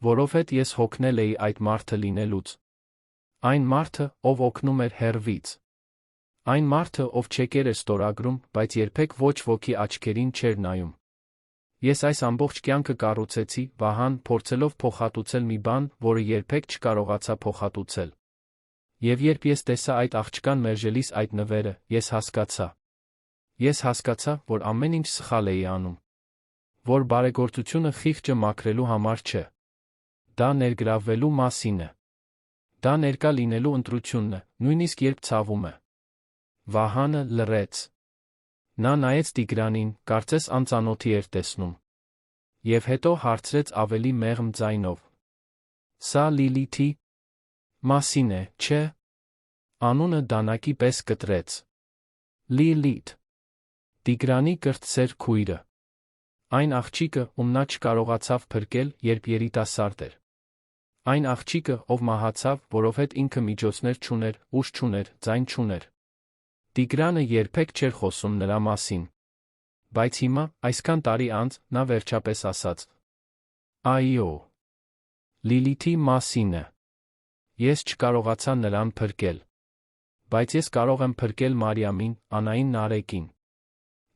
S1: Որովհետև ես հոգնել էի այդ մարդը լինելուց։ Այն մարդը, ով օգնում էր հեռվից։ Այն մարդը, ով չեկեր էր ստորագրում, բայց երբեք ոչ ոքի աչքերին չէր նայում։ Ես այս ամբողջ կյանքը կառուցեցի, Վահան, փորձելով փոխհատուցել մի բան, որը երբեք չկարողացա փոխհատուցել։ Եվ երբ ես տեսա այդ աղջկան մերժելիս այդ նվերը, ես հասկացա։ Ես հասկացա, որ ամեն ինչ սխալ էի անում։ Որ բարեգործությունը խիղճը մաքրելու համար չէ։ Դա ներգրավվելու մասին է։ Դա ներկա լինելու ընտրությունն է, նույնիսկ երբ ցավում է։ Վահանը լռեց։ Նա նայեց Տիգրանին, կարծես անծանոթի էր տեսնում։ Եվ հետո հարցրեց ավելի մեղմ ձայնով. Սա Լիլիթի մասին է, չէ՞։ Անունը դանակի պես կտրեց։ Լիլիթ։ Տիգրանի կրտսեր քույրը։ Այն աղջիկը, ում նա չկարողացավ փրկել, երբ երիտասարդ էր։ Այն աղջիկը, ով մահացավ, որովհետև ինքը միջոցներ չուներ, ուժ չուներ, ձայն չուներ։ Տիգրանը երբեք չէր խոսում նրա մասին։ Բայց հիմա, այսքան տարի անց, նա վերջապես ասաց. Այո։ Լիլիթի մասին է։ Ես չկարողացա նրան փրկել։ Բայց ես կարող եմ փրկել Մարիամին, Անային Նարեկին։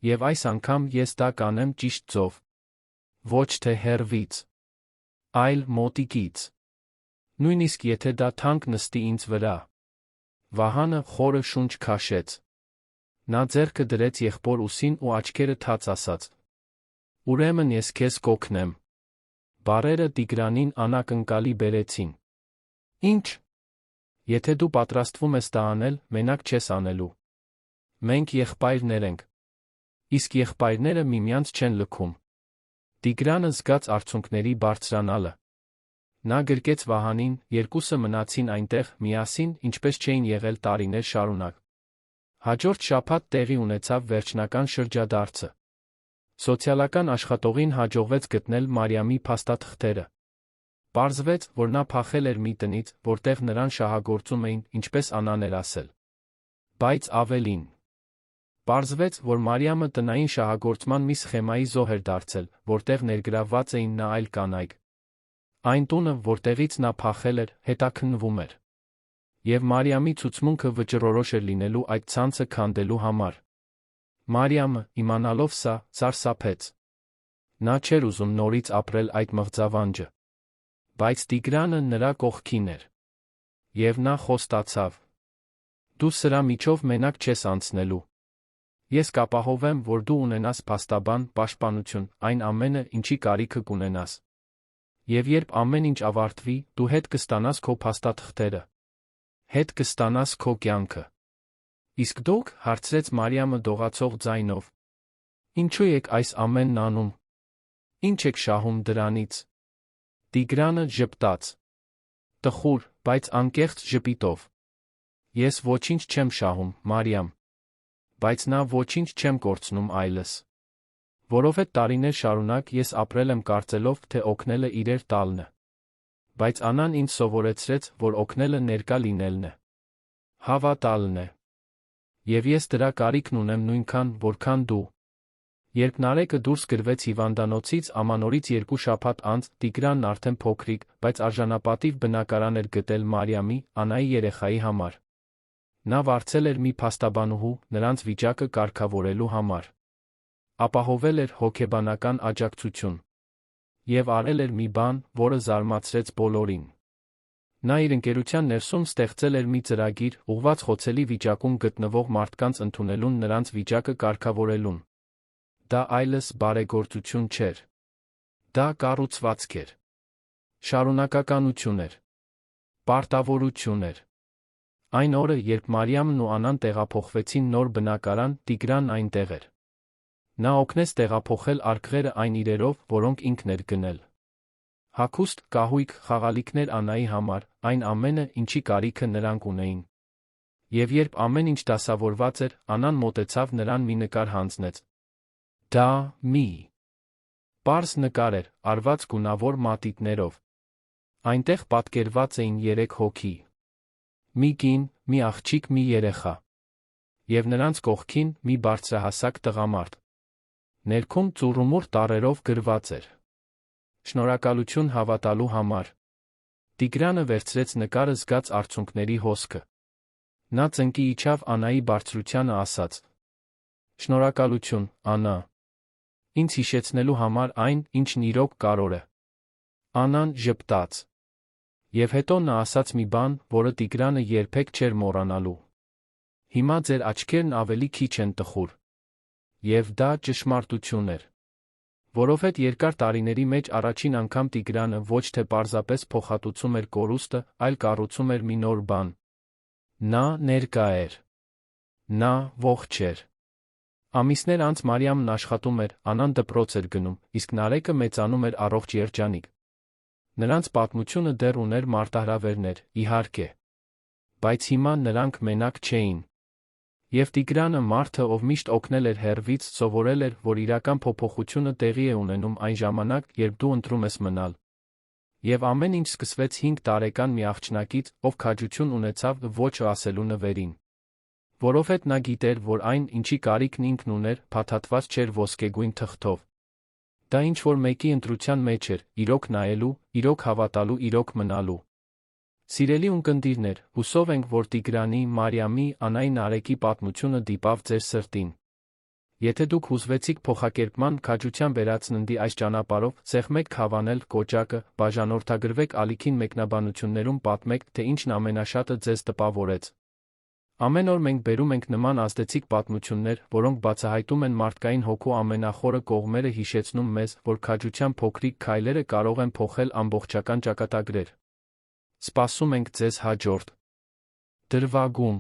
S1: Եվ այս անգամ ես դա կանեմ ճիշտ ձով։ Ոչ թե հեռվից, այլ մոտիկից։ Նույնիսկ եթե դա թանկ նստի ինձ վրա։ Վահանը խորը շունչ քաշեց։ Նա ձեռքը դրեց եղբոր ուսին ու աչքերը թաց ասաց. Ուրեմն ես քեզ կօգնեմ։ Բառերը Տիգրանին անակնկալի բերեցին։ Ինչ։ Եթե դու պատրաստվում ես դա անել, մենակ չես անելու։ Մենք եղբայրներ ենք։ Իսկ եղբայրները միմյանց չեն լքում։ Տիգրանը զգաց արցունքների բարձրանալը։ Նա գրկեց Վահանին, երկուսը մնացին այնտեղ, միասին, ինչպես չէին եղել տարիներ շարունակ։ Հաջորդ շաբաթ տեղի ունեցավ վերջնական շրջադարձը։ Սոցիալական աշխատողին հաջողվեց գտնել Մարիամի փաստաթղթերը։ Պարզվեց, որ նա փախել էր մի տնից, որտեղ նրան շահագործում էին, ինչպես Անան էր ասել։ Բայց ավելին։ Պարզվեց, որ Մարիամը տնային շահագործման մի սխեմայի զոհ էր դարձել, որտեղ ներգրավված էին նա այլ կանայք։ Այն տունը, որտեղից նա փախել էր, հետաքննվում էր։ Եվ Մարիամի ցուցմունքը վճռորոշ էր լինելու այդ ցանցը քանդելու համար։ Մարիամը, իմանալով սա, սարսափեց։ Նա չէր ուզում նորից ապրել այդ մղձավանջը։ Բայց Տիգրանը նրա կողքին էր։ Եվ նա խոստացավ. Դու սրա միջով մենակ չես անցնելու։ Ես կապահովեմ, որ դու ունենաս փաստաբան, պաշտպանություն, այն ամենը, ինչի կարիքը կունենաս։ Եվ երբ ամեն ինչ ավարտվի, դու հետ կստանաս քո փաստաթղթերը։ Հետ կստանաս քո կյանքը։ Իսկ դուք, հարցրեց Մարիամը դողացող ձայնով։ Ինչու եք այս ամենն անում։ Ինչ եք շահում դրանից։ Տիգրանը ժպտաց։ Տխուր, բայց անկեղծ ժպիտով։ Ես ոչինչ չեմ շահում, Մարիամ։ Բայց նա ոչինչ չեմ կորցնում այլս։ Որովհետև տարիներ շարունակ ես ապրել եմ կարծելով, թե օգնելը իրեր տալն է։ Բայց Անան ինձ սովորեցրեց, որ օգնելը ներկա լինելն է։ Հավատալն է։ Եվ ես դրա կարիքն ունեմ նույնքան, որքան դու։ Երբ Նարեկը դուրս գրվեց հիվանդանոցից ամանորից 2 շաբաթ անց, Տիգրանն արդեն փոքրիկ, բայց արժանապատիվ բնակարան էր գտել Մարիամի, Անայի երեխայի համար։ Նա վարձել էր մի փաստաբանուհու, նրանց վիճակը կարգավորելու համար։ Ապահովել էր հոգեբանական աջակցություն։ Եվ արել էր մի բան, որը զարմացրեց բոլորին։ Նա իր ընկերության ներսում ստեղծել էր մի ծրագիր, ուղղված խոցելի վիճակում գտնվող մարդկանց ընդունելուն նրանց վիճակը կարգավորելուն։ Դա այլս բարեգործություն չէր։ Դա կառուցվածք էր։ Շարունակականություն էր։ Պարտավորություն էր։ Այն օրը, երբ Մարիամն ու Անան տեղափոխվեցին նոր բնակարան, Տիգրանն այնտեղ էր։ Նա օգնեց տեղափոխել արկղերը այն իրերով, որոնք ինքն էր գնել։ Հագուստ, կահույք, խաղալիքներ Անայի համար, այն ամենը, ինչի կարիքը նրանք ունեին։ Եվ երբ ամեն ինչ դասավորված էր, Անան մոտեցավ նրան մի նկար հանձնեց։ Դա մի պարզ նկար էր, արված գունավոր մատիտներով։ Այնտեղ պատկերված էին 3 հոգի. մի կին, մի աղջիկ, մի երեխա։ Եվ նրանց կողքին մի բարձրահասակ տղամարդ։ Ներքում ծուռումուռ տառերով գրված էր. Շնորհակալություն հավատալու համար։ Տիգրանը վերցրեց նկարը զգաց արցունքների հոսքը։ Նա ծնկի իջավ Անայի բարձրությանը ասաց. Շնորհակալություն, Անա։ Ինձ հիշեցնելու համար այն, ինչն իրոք կարոր է։ Անան ժպտաց։ Եվ հետո նա ասաց մի բան, որը Տիգրանը երբեք չէր մոռանալու. Հիմա ձեր աչքերն ավելի քիչ են տխուր։ Եվ դա ճշմարտություն էր։ Որովհետև երկար տարիների մեջ առաջին անգամ Տիգրանը ոչ թե պարզապես փոխհատուցում էր կորուստը, այլ կառուցում էր մի նոր բան։ Նա ներկա էր։ Նա ողջ էր։ Ամիսներ անց Մարիամն աշխատում էր, Անան դպրոց էր գնում, իսկ Նարեկը մեծանում էր առողջ երջանիկ։ Նրանց պատմությունը դեռ ուներ մարտահրավերներ, իհարկե։ Բայց հիմա նրանք մենակ չէին։ Եվ Տիգրանը, մարդը, ով միշտ օգնել էր հեռվից, սովորել էր, որ իրական փոփոխությունը տեղի է ունենում այն ժամանակ, երբ դու ընտրում ես մնալ։ Եվ ամեն ինչ սկսվեց 5 տարեկան մի աղջնակից, ով քաջություն ունեցավ ոչ ասելու նվերին։ Որովհետև նա գիտեր, որ այն, ինչի կարիքն ինքն ուներ, փաթաթված չէր ոսկեգույն թղթով։ Դա ինչ-որ մեկի ընտրության մեջ էր, իրոք նայելու, իրոք հավատալու, իրոք մնալու։ Սիրելի ունկնդիրներ, հուսով ենք, որ Տիգրանի, Մարիամի, Անայի, Նարեկի պատմությունը դիպավ ձեր սրտին։ Եթե դուք հուզվեցիք փոխակերպման, քաջության վերածննդի այս ճանապարհով, սեղմեք հավանել կոճակը, բաժանորդագրվեք ալիքին մեկնաբանություններում պատմեք, թե ինչն ամենաշատը ձեզ տպավորեց։ Ամեն օր մենք բերում ենք նման ազդեցիկ պատմություններ, որոնք բացահայտում են մարդկային հոգու ամենախորը կողմերը, հիշեցնում մեզ, որ քաջության փոքրիկ քայլերը կարող են փոխել ամբողջական ճակատագրեր։ Սպասում ենք ձեզ հաջորդ դրվագում։